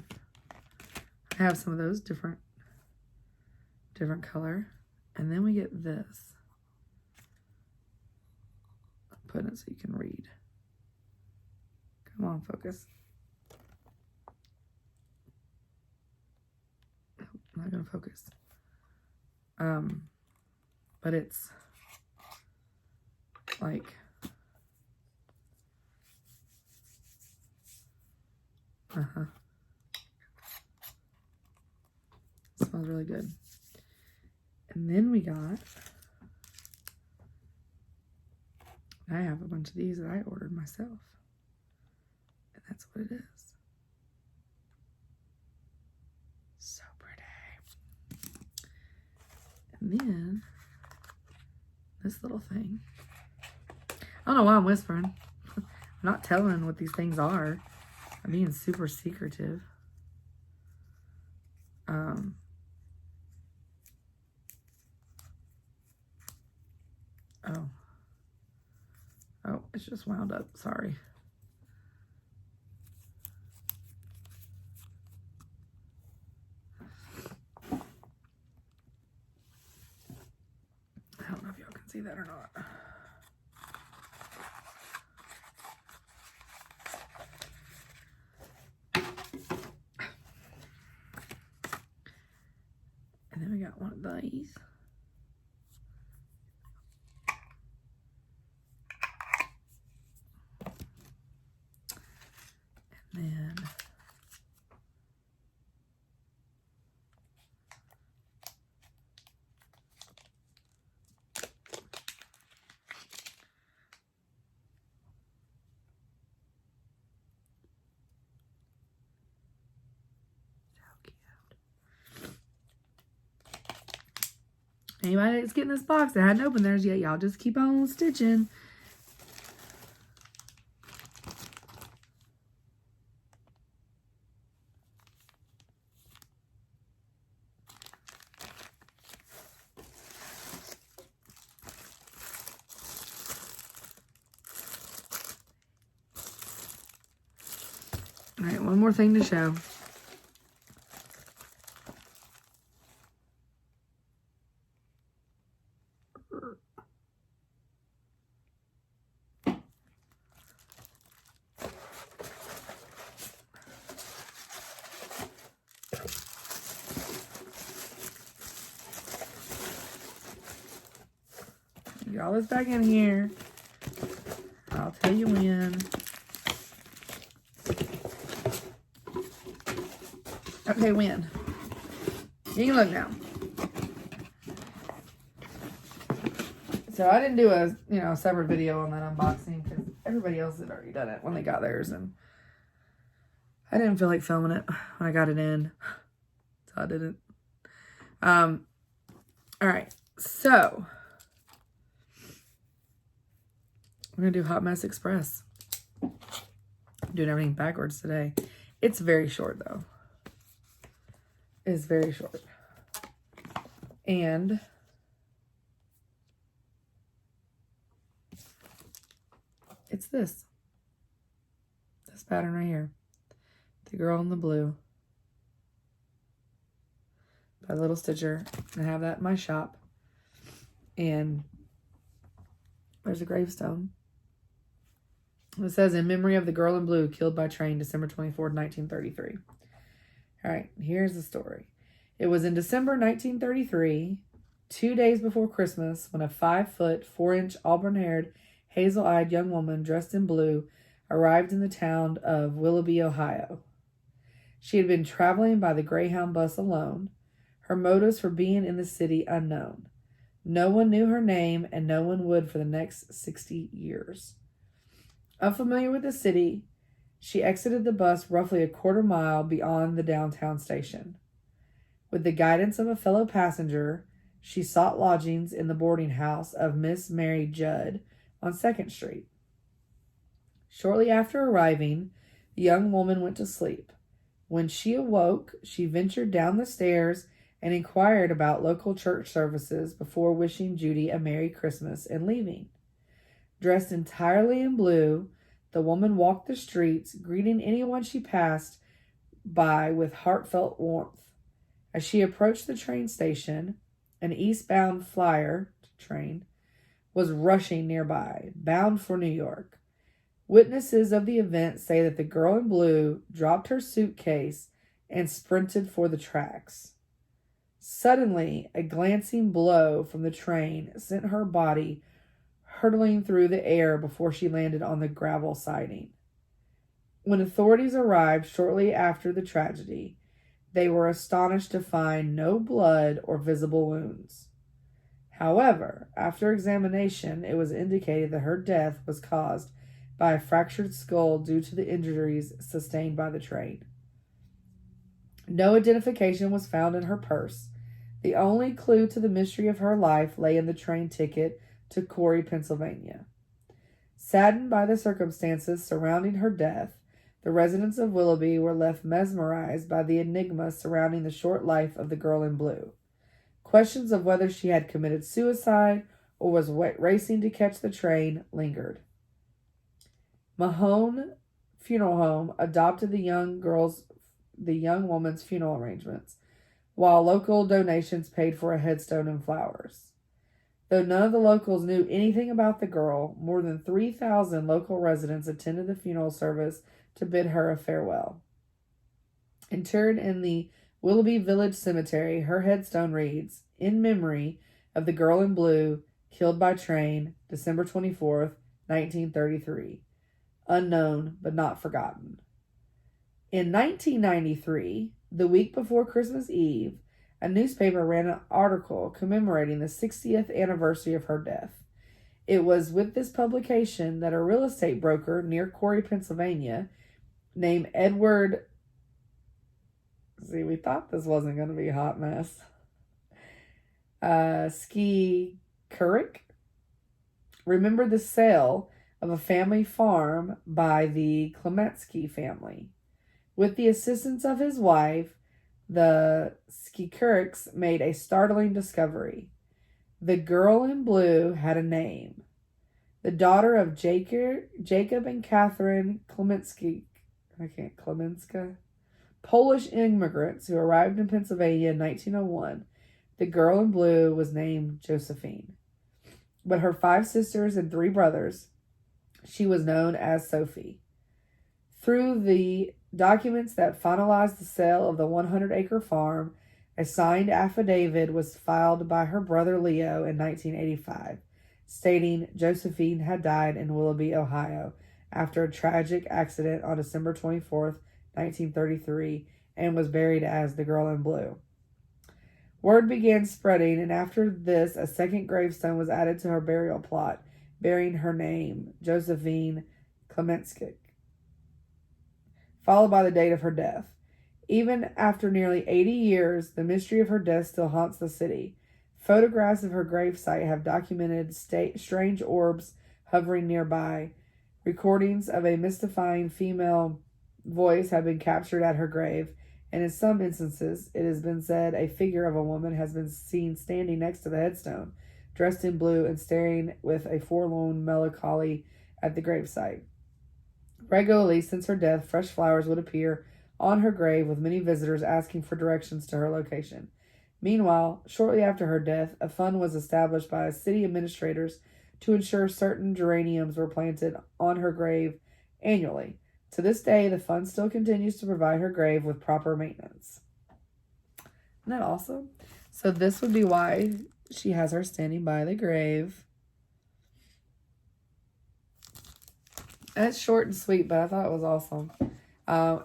have some of those different color. And then we get this. I'm putting it so you can read. Come on, focus. Oh, I'm not gonna focus. But it's like it smells really good. And then we got, I have a bunch of these that I ordered myself. And that's what it is. So pretty. And then this little thing. I don't know why I'm whispering. I'm not telling what these things are. I'm being super secretive. Oh, it's just wound up. Sorry. I don't know if y'all can see that or not. And then we got one of these. And then anybody that's getting this box that hadn't opened theirs yet, y'all just keep on stitching. All right, one more thing to show. Get all this back in here. I'll tell you when. Okay, when? You can look now. So I didn't do a separate video on that unboxing because everybody else had already done it when they got theirs, and I didn't feel like filming it when I got it in, so I didn't. All right, so we're gonna do Hot Mess Express. I'm doing everything backwards today. It's very short though. It's very short, and it's this pattern right here. The Girl in the Blue by Little Stitcher. I have that in my shop. And there's a gravestone. It says, in memory of the girl in blue killed by train December 24th, 1933. All right, here's the story. It was in December 1933, 2 days before Christmas, when a 5-foot, 4-inch, auburn-haired, hazel-eyed young woman dressed in blue arrived in the town of Willoughby, Ohio. She had been traveling by the Greyhound bus alone, her motives for being in the city unknown. No one knew her name, and no one would for the next 60 years. Unfamiliar with the city, she exited the bus roughly a quarter mile beyond the downtown station. With the guidance of a fellow passenger, she sought lodgings in the boarding house of Miss Mary Judd on 2nd Street. Shortly after arriving, the young woman went to sleep. When she awoke, she ventured down the stairs and inquired about local church services before wishing Judy a Merry Christmas and leaving. Dressed entirely in blue, the woman walked the streets, greeting anyone she passed by with heartfelt warmth. As she approached the train station, an eastbound flyer train was rushing nearby, bound for New York. Witnesses of the event say that the girl in blue dropped her suitcase and sprinted for the tracks. Suddenly, a glancing blow from the train sent her body hurtling through the air before she landed on the gravel siding. When authorities arrived shortly after the tragedy, they were astonished to find no blood or visible wounds. However, after examination, it was indicated that her death was caused by a fractured skull due to the injuries sustained by the train. No identification was found in her purse. The only clue to the mystery of her life lay in the train ticket to Corey, Pennsylvania. Saddened by the circumstances surrounding her death, the residents of Willoughby were left mesmerized by the enigma surrounding the short life of the girl in blue. Questions of whether she had committed suicide or was racing to catch the train lingered. Mahone Funeral Home adopted the young woman's funeral arrangements, while local donations paid for a headstone and flowers. Though none of the locals knew anything about the girl, more than 3,000 local residents attended the funeral service to bid her a farewell. Interred in the Willoughby Village Cemetery, her headstone reads, "In memory of the girl in blue, killed by train, December 24th, 1933. Unknown but not forgotten." In 1993, the week before Christmas Eve, a newspaper ran an article commemorating the 60th anniversary of her death. It was with this publication that a real estate broker near Corey, Pennsylvania, named Edward... See, we thought this wasn't going to be a hot mess. Ski Couric remembered the sale of a family farm by the Klemetsky family. With the assistance of his wife, the Skikurics made a startling discovery. The girl in blue had a name. The daughter of Jacob and Catherine Klemenska, Polish immigrants who arrived in Pennsylvania in 1901, the girl in blue was named Josephine. But her 5 sisters and 3 brothers, she was known as Sophie. Through the documents that finalized the sale of the 100-acre farm, a signed affidavit was filed by her brother Leo in 1985, stating Josephine had died in Willoughby, Ohio, after a tragic accident on December 24th, 1933, and was buried as the girl in blue. Word began spreading, and after this, a second gravestone was added to her burial plot, bearing her name, Josephine Klemenska, followed by the date of her death. Even after nearly 80 years, the mystery of her death still haunts the city. Photographs of her gravesite have documented strange orbs hovering nearby. Recordings of a mystifying female voice have been captured at her grave, and in some instances, it has been said a figure of a woman has been seen standing next to the headstone, dressed in blue and staring with a forlorn melancholy at the gravesite. Regularly, since her death, fresh flowers would appear on her grave, with many visitors asking for directions to her location. Meanwhile, shortly after her death, a fund was established by city administrators to ensure certain geraniums were planted on her grave annually. To this day, the fund still continues to provide her grave with proper maintenance. Isn't that awesome? So this would be why she has her standing by the grave. That's short and sweet, but I thought it was awesome.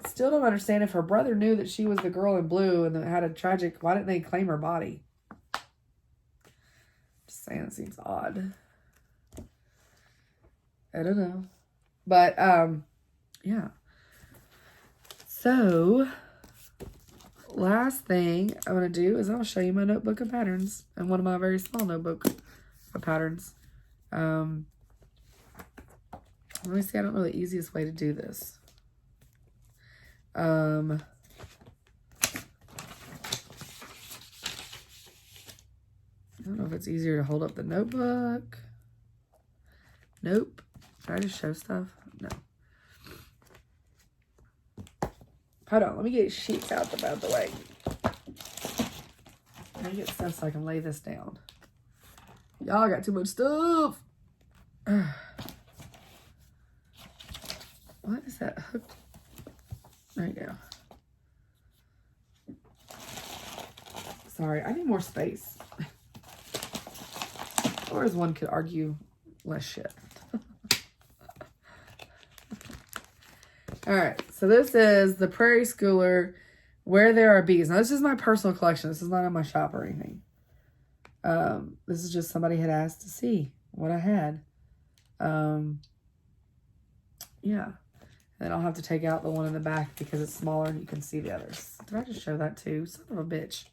Still don't understand if her brother knew that she was the girl in blue and had a tragic... Why didn't they claim her body? Just saying, it seems odd. I don't know. But, yeah. So, last thing I'm going to do is I'll show you my notebook of patterns. And one of my very small notebook of patterns. Let me see. I don't know the easiest way to do this. I don't know if it's easier to hold up the notebook. Nope. Should I just show stuff? No. Hold on. Let me get sheets out the way. Let me get stuff so I can lay this down. Y'all got too much stuff. What is that hooked? There you go. Sorry, I need more space. Or as one could argue, less shit. All right, so this is the Prairie Schooler, Where There Are Bees. Now, this is my personal collection. This is not in my shop or anything. This is just somebody had asked to see what I had. Yeah. And I'll have to take out the one in the back because it's smaller and you can see the others. Did I just show that too? Son of a bitch.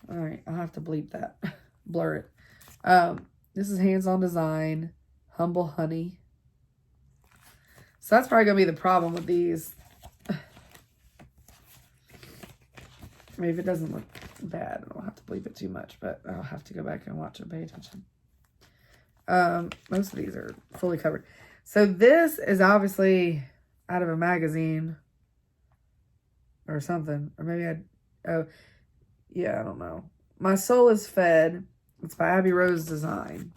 All right, I'll have to bleep that. Blur it. This is Hands-On Design, Humble Honey. So that's probably going to be the problem with these. Maybe if it doesn't look bad, I don't have to bleep it too much, but I'll have to go back and watch and pay attention. Most of these are fully covered. So this is obviously out of a magazine or something. Or maybe oh, yeah, I don't know. My Soul is Fed. It's by Abby Rose Design.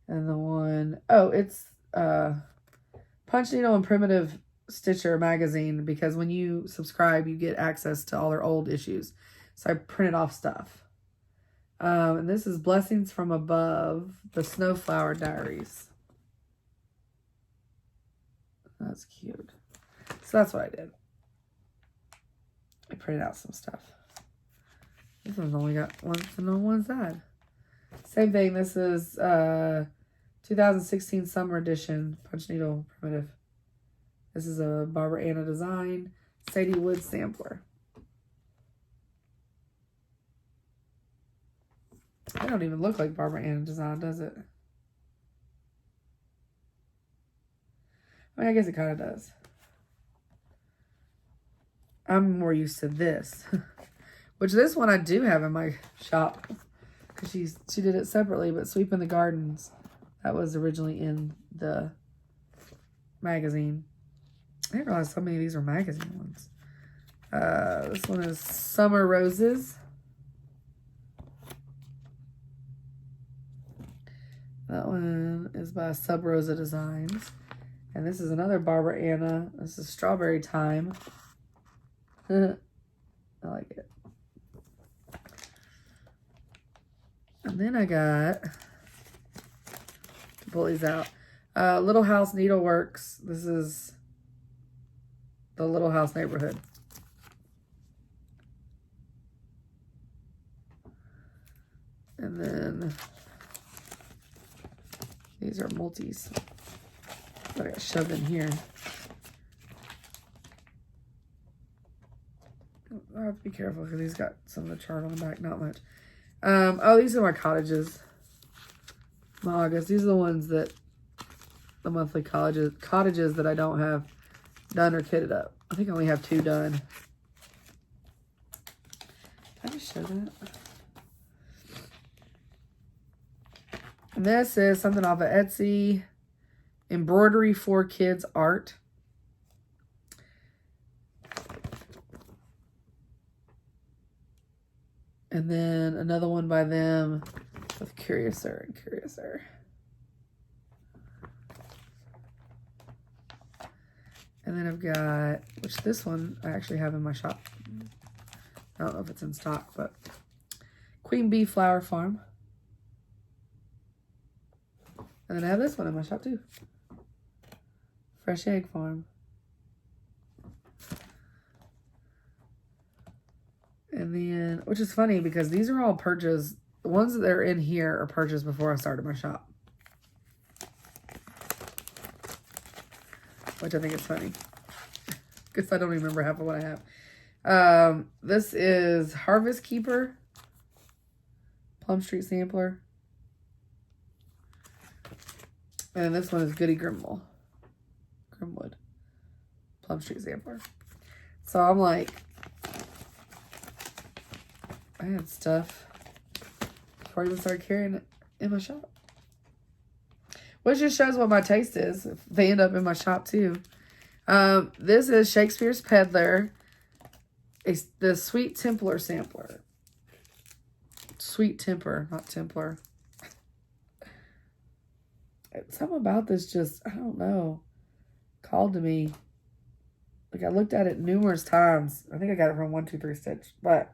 And the one, oh, it's Punch Needle and Primitive Stitcher magazine, because when you subscribe, you get access to all their old issues. So I printed off stuff. And this is Blessings from Above, the Snowflower Diaries. That's cute. So that's what I did. I printed out some stuff. This one's only got one on one side. Same thing. This is 2016 Summer Edition, Punch Needle Primitive. This is a Barbara Anna design, Sadie Wood sampler. That don't even look like Barbara Anna design, does it? I mean, I guess it kind of does. I'm more used to this. Which this one I do have in my shop. Because she did it separately, but Sweeping the Gardens, that was originally in the magazine. I didn't realize so many of these were magazine ones. This one is Summer Roses. That one is by Sub Rosa Designs. And this is another Barbara Anna. This is Strawberry Time. I like it. And then I got, to pull these out, Little House Needleworks. This is the Little House neighborhood. And then these are multis that I got shoved in here. I have to be careful because he's got some of the chart on the back, not much. Oh, these are my cottages. My August. These are the ones that, the monthly cottages that I don't have done or kitted up. I think I only have 2 done. Did I just show that? And this is something off of Etsy. Embroidery for Kids Art. And then another one by them with Curiouser and Curiouser. And then I've got, which this one I actually have in my shop. I don't know if it's in stock, but Queen Bee Flower Farm. And then I have this one in my shop too. Fresh Egg Farm. And then, which is funny because these are all purchased. The ones that are in here are purchased before I started my shop. Which I think is funny. Because I don't even remember half of what I have. This is Harvest Keeper. Plum Street Sampler. And this one is Goody Grimwood. Plum Street Sampler. So I'm like, I had stuff before I even started carrying it in my shop. Which just shows what my taste is. If they end up in my shop too. This is Shakespeare's Peddler. It's the Sweet Templar Sampler. Sweet Temper, not Templar. Something about this just, I don't know, called to me. Like, I looked at it numerous times. I think I got it from 123 Stitch. But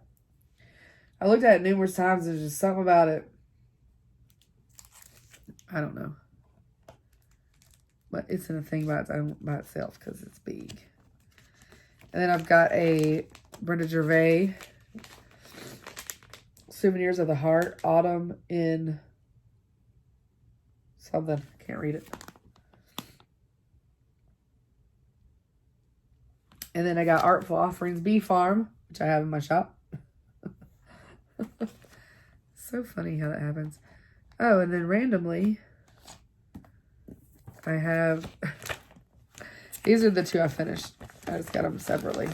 I looked at it numerous times. There's just something about it. I don't know. But it's in a thing by itself because it's big. And then I've got a Brenda Gervais Souvenirs of the Heart Autumn in something. I can't read it. And then I got Artful Offerings Bee Farm, which I have in my shop. So funny how that happens. Oh, and then randomly, I have, these are the two I finished. I just got them separately.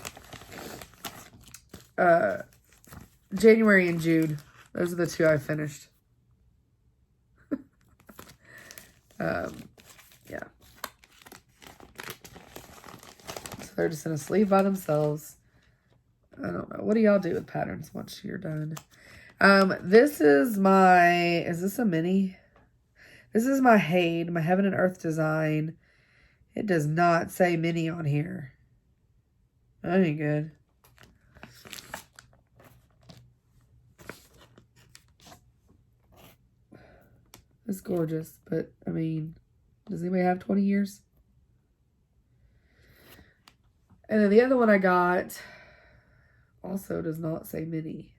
January and June. Those are the two I finished. Yeah. So they're just in a sleeve by themselves. I don't know. What do y'all do with patterns once you're done? This is my, is this a mini? This is my Hade, my Heaven and Earth design. It does not say mini on here. That ain't good. It's gorgeous, but I mean, does anybody have 20 years? And then the other one I got also does not say mini.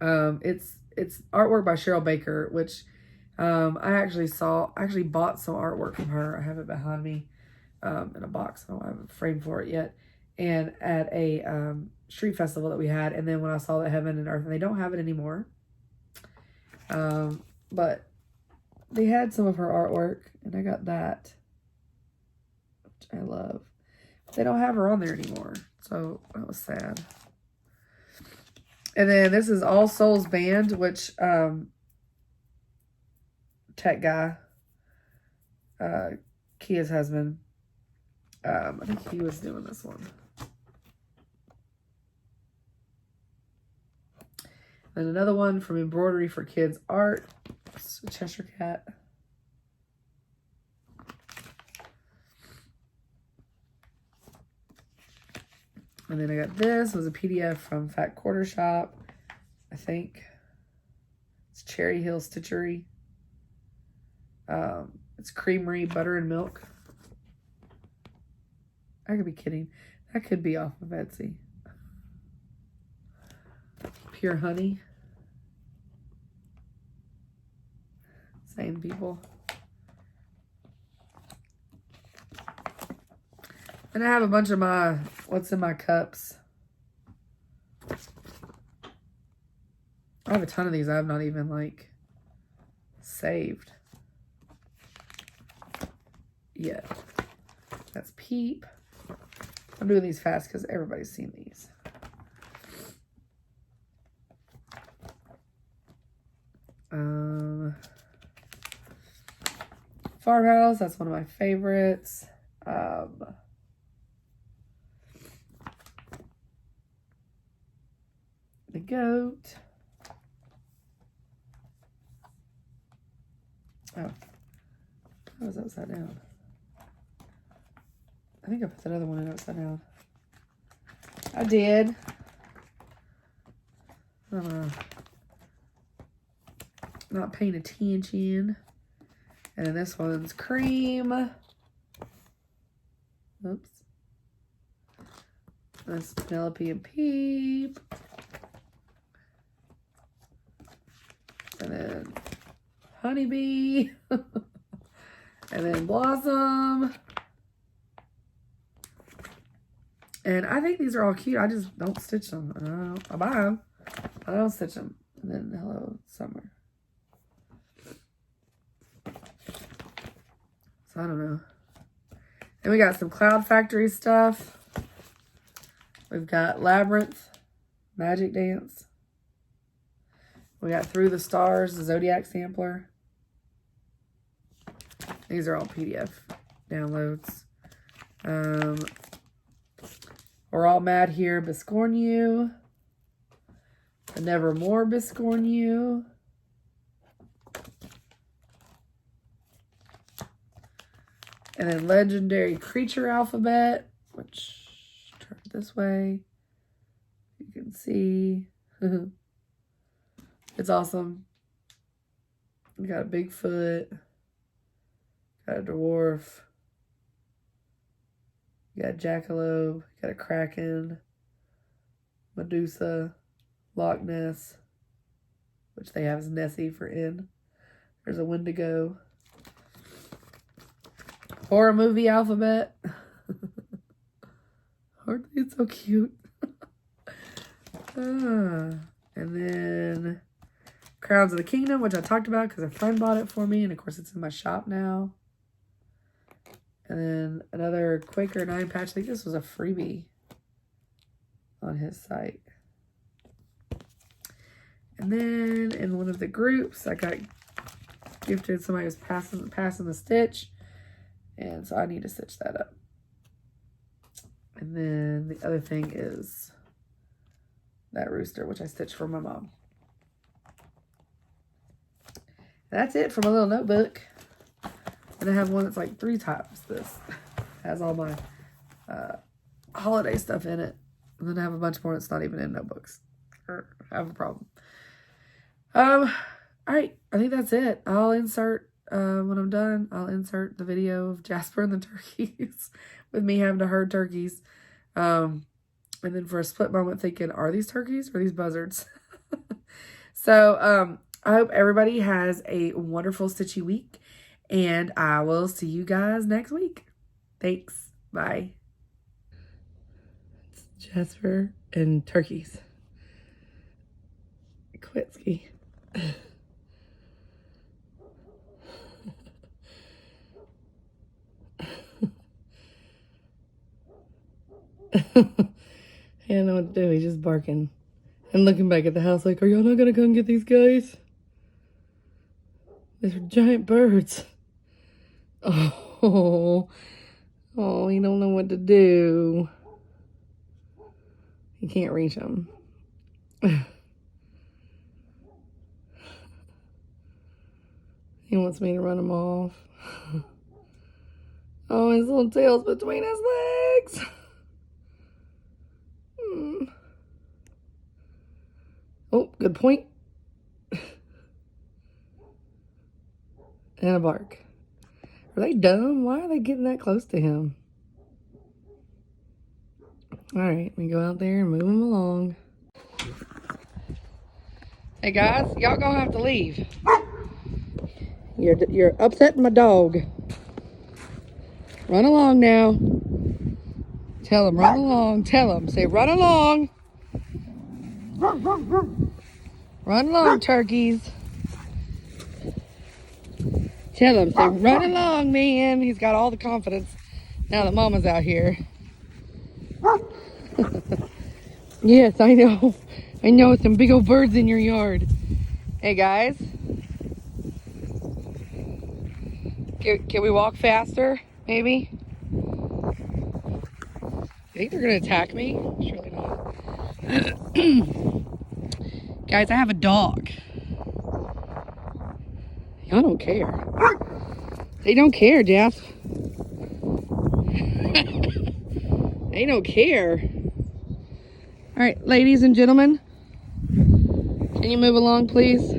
It's artwork by Cheryl Baker, which I actually bought some artwork from her. I have it behind me in a box. I don't have a frame for it yet. And at a street festival that we had, and then when I saw the Heaven and Earth, and they don't have it anymore. But they had some of her artwork, and I got that, which I love. But they don't have her on there anymore, so that was sad. And then this is All Souls Band, which tech guy, Kia's husband, I think he was doing this one. And another one from Embroidery for Kids Art. It's a Cheshire Cat. And then I got this. It was a PDF from Fat Quarter Shop. I think. It's Cherry Hill Stitchery. It's Creamery, Butter and Milk. I could be kidding. That could be off of Etsy. Pure Honey. Same people. And I have a bunch of my What's in My Cups. I have a ton of these I have not even, like, saved yet. That's Peep. I'm doing these fast because everybody's seen these. farmhouse. That's one of my favorites. The goat. Oh, that was upside down. I think I put that other one in upside down. I did. Not paying attention. And then this one's cream. Oops. That's Penelope and Peep. And then Honeybee. And then Blossom. And I think these are all cute. I just don't stitch them. I buy them. I don't stitch them. And then Hello Summer. So I don't know. And we got some Cloud Factory stuff. We've got Labyrinth, Magic Dance. We got Through the Stars, the Zodiac sampler. These are all PDF downloads. We're All Mad Here, Biscorn You. Nevermore, Biscorn You. And then Legendary Creature Alphabet, which turned this way. You can see. It's awesome. We got a Bigfoot. Got a dwarf. You got a jackalope. Got a kraken. Medusa. Loch Ness. Which they have as Nessie for N. There's a Wendigo. Horror movie alphabet. Aren't they so cute? And then Crowns of the Kingdom, which I talked about because a friend bought it for me. And of course it's in my shop now. And then another Quaker 9 patch. I think this was a freebie on his site. And then in one of the groups, I got gifted, somebody was passing the stitch. And so I need to stitch that up. And then the other thing is that rooster, which I stitched for my mom. That's it for my little notebook. And I have one that's like 3 times this. Has all my holiday stuff in it. And then I have a bunch more that's not even in notebooks. I have a problem. All right. I think that's it. I'll insert, when I'm done, I'll insert the video of Jasper and the turkeys with me having to herd turkeys. And then for a split moment thinking, are these turkeys or are these buzzards? So, I hope everybody has a wonderful stitchy week. And I will see you guys next week. Thanks. Bye. It's Jasper and turkeys. Kwitsky. He didn't know what to do. He's just barking and looking back at the house like, are y'all not going to come get these guys? These are giant birds. Oh, he don't know what to do. He can't reach them. He wants me to run him off. Oh, his little tail's between his legs. Oh, good point. And a bark. Are they dumb? Why are they getting that close to him? All right, we go out there and move him along. Hey guys, y'all gonna have to leave. You're upsetting my dog. Run along now. Tell him, run along. Tell him, say, run along. Run along, turkeys. Tell him, say, run along, man. He's got all the confidence now that Mama's out here. Yes, I know. I know, some big old birds in your yard. Hey, guys. Can we walk faster, maybe? You think they're going to attack me? Surely not. Guys, I have a dog. Y'all don't care. They don't care, Jeff. They don't care. All right, ladies and gentlemen, can you move along, please?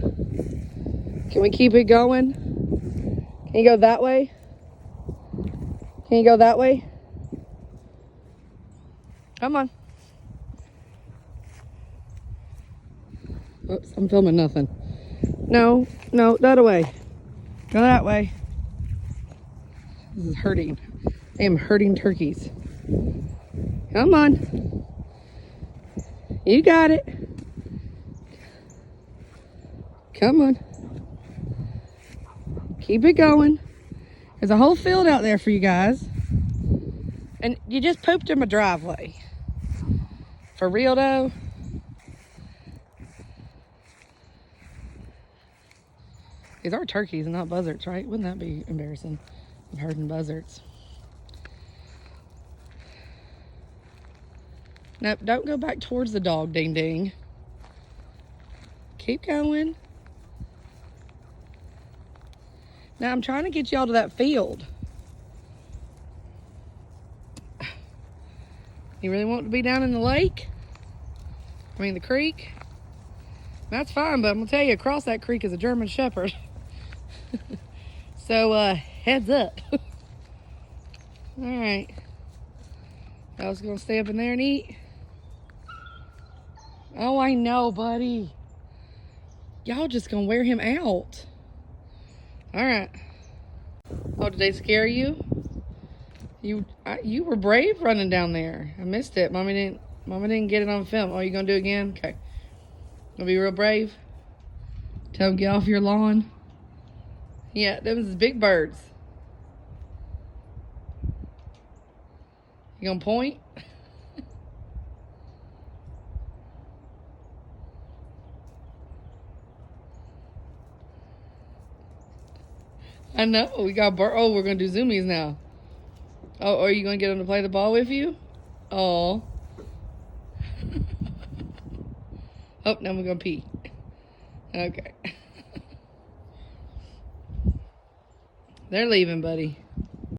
Can we keep it going? Can you go that way? Can you go that way? Come on. Oops, I'm filming nothing. No, no, that way. Go that way. This is hurting. I am hurting turkeys. Come on. You got it. Come on. Keep it going. There's a whole field out there for you guys. And you just pooped in my driveway. For real though? These are turkeys and not buzzards, right? Wouldn't that be embarrassing? I'm herding buzzards. Nope, don't go back towards the dog, ding ding. Keep going. Now I'm trying to get y'all to that field. You really want to be down in the lake? I mean the creek? That's fine, but I'm gonna tell you, across that creek is a German Shepherd. So, heads up. All right. I was gonna stay up in there and eat. Oh, I know, buddy. Y'all just gonna wear him out. All right. Oh, did they scare you? You were brave running down there. I missed it. Mommy didn't get it on film. Oh, you gonna do it again? Okay. Gonna be real brave. Tell them get off your lawn. Yeah, them is big birds. You gonna point? I know, we got oh, we're gonna do zoomies now. Oh, are you gonna get them to play the ball with you? Oh. Oh, now we're gonna pee. Okay. They're leaving, buddy.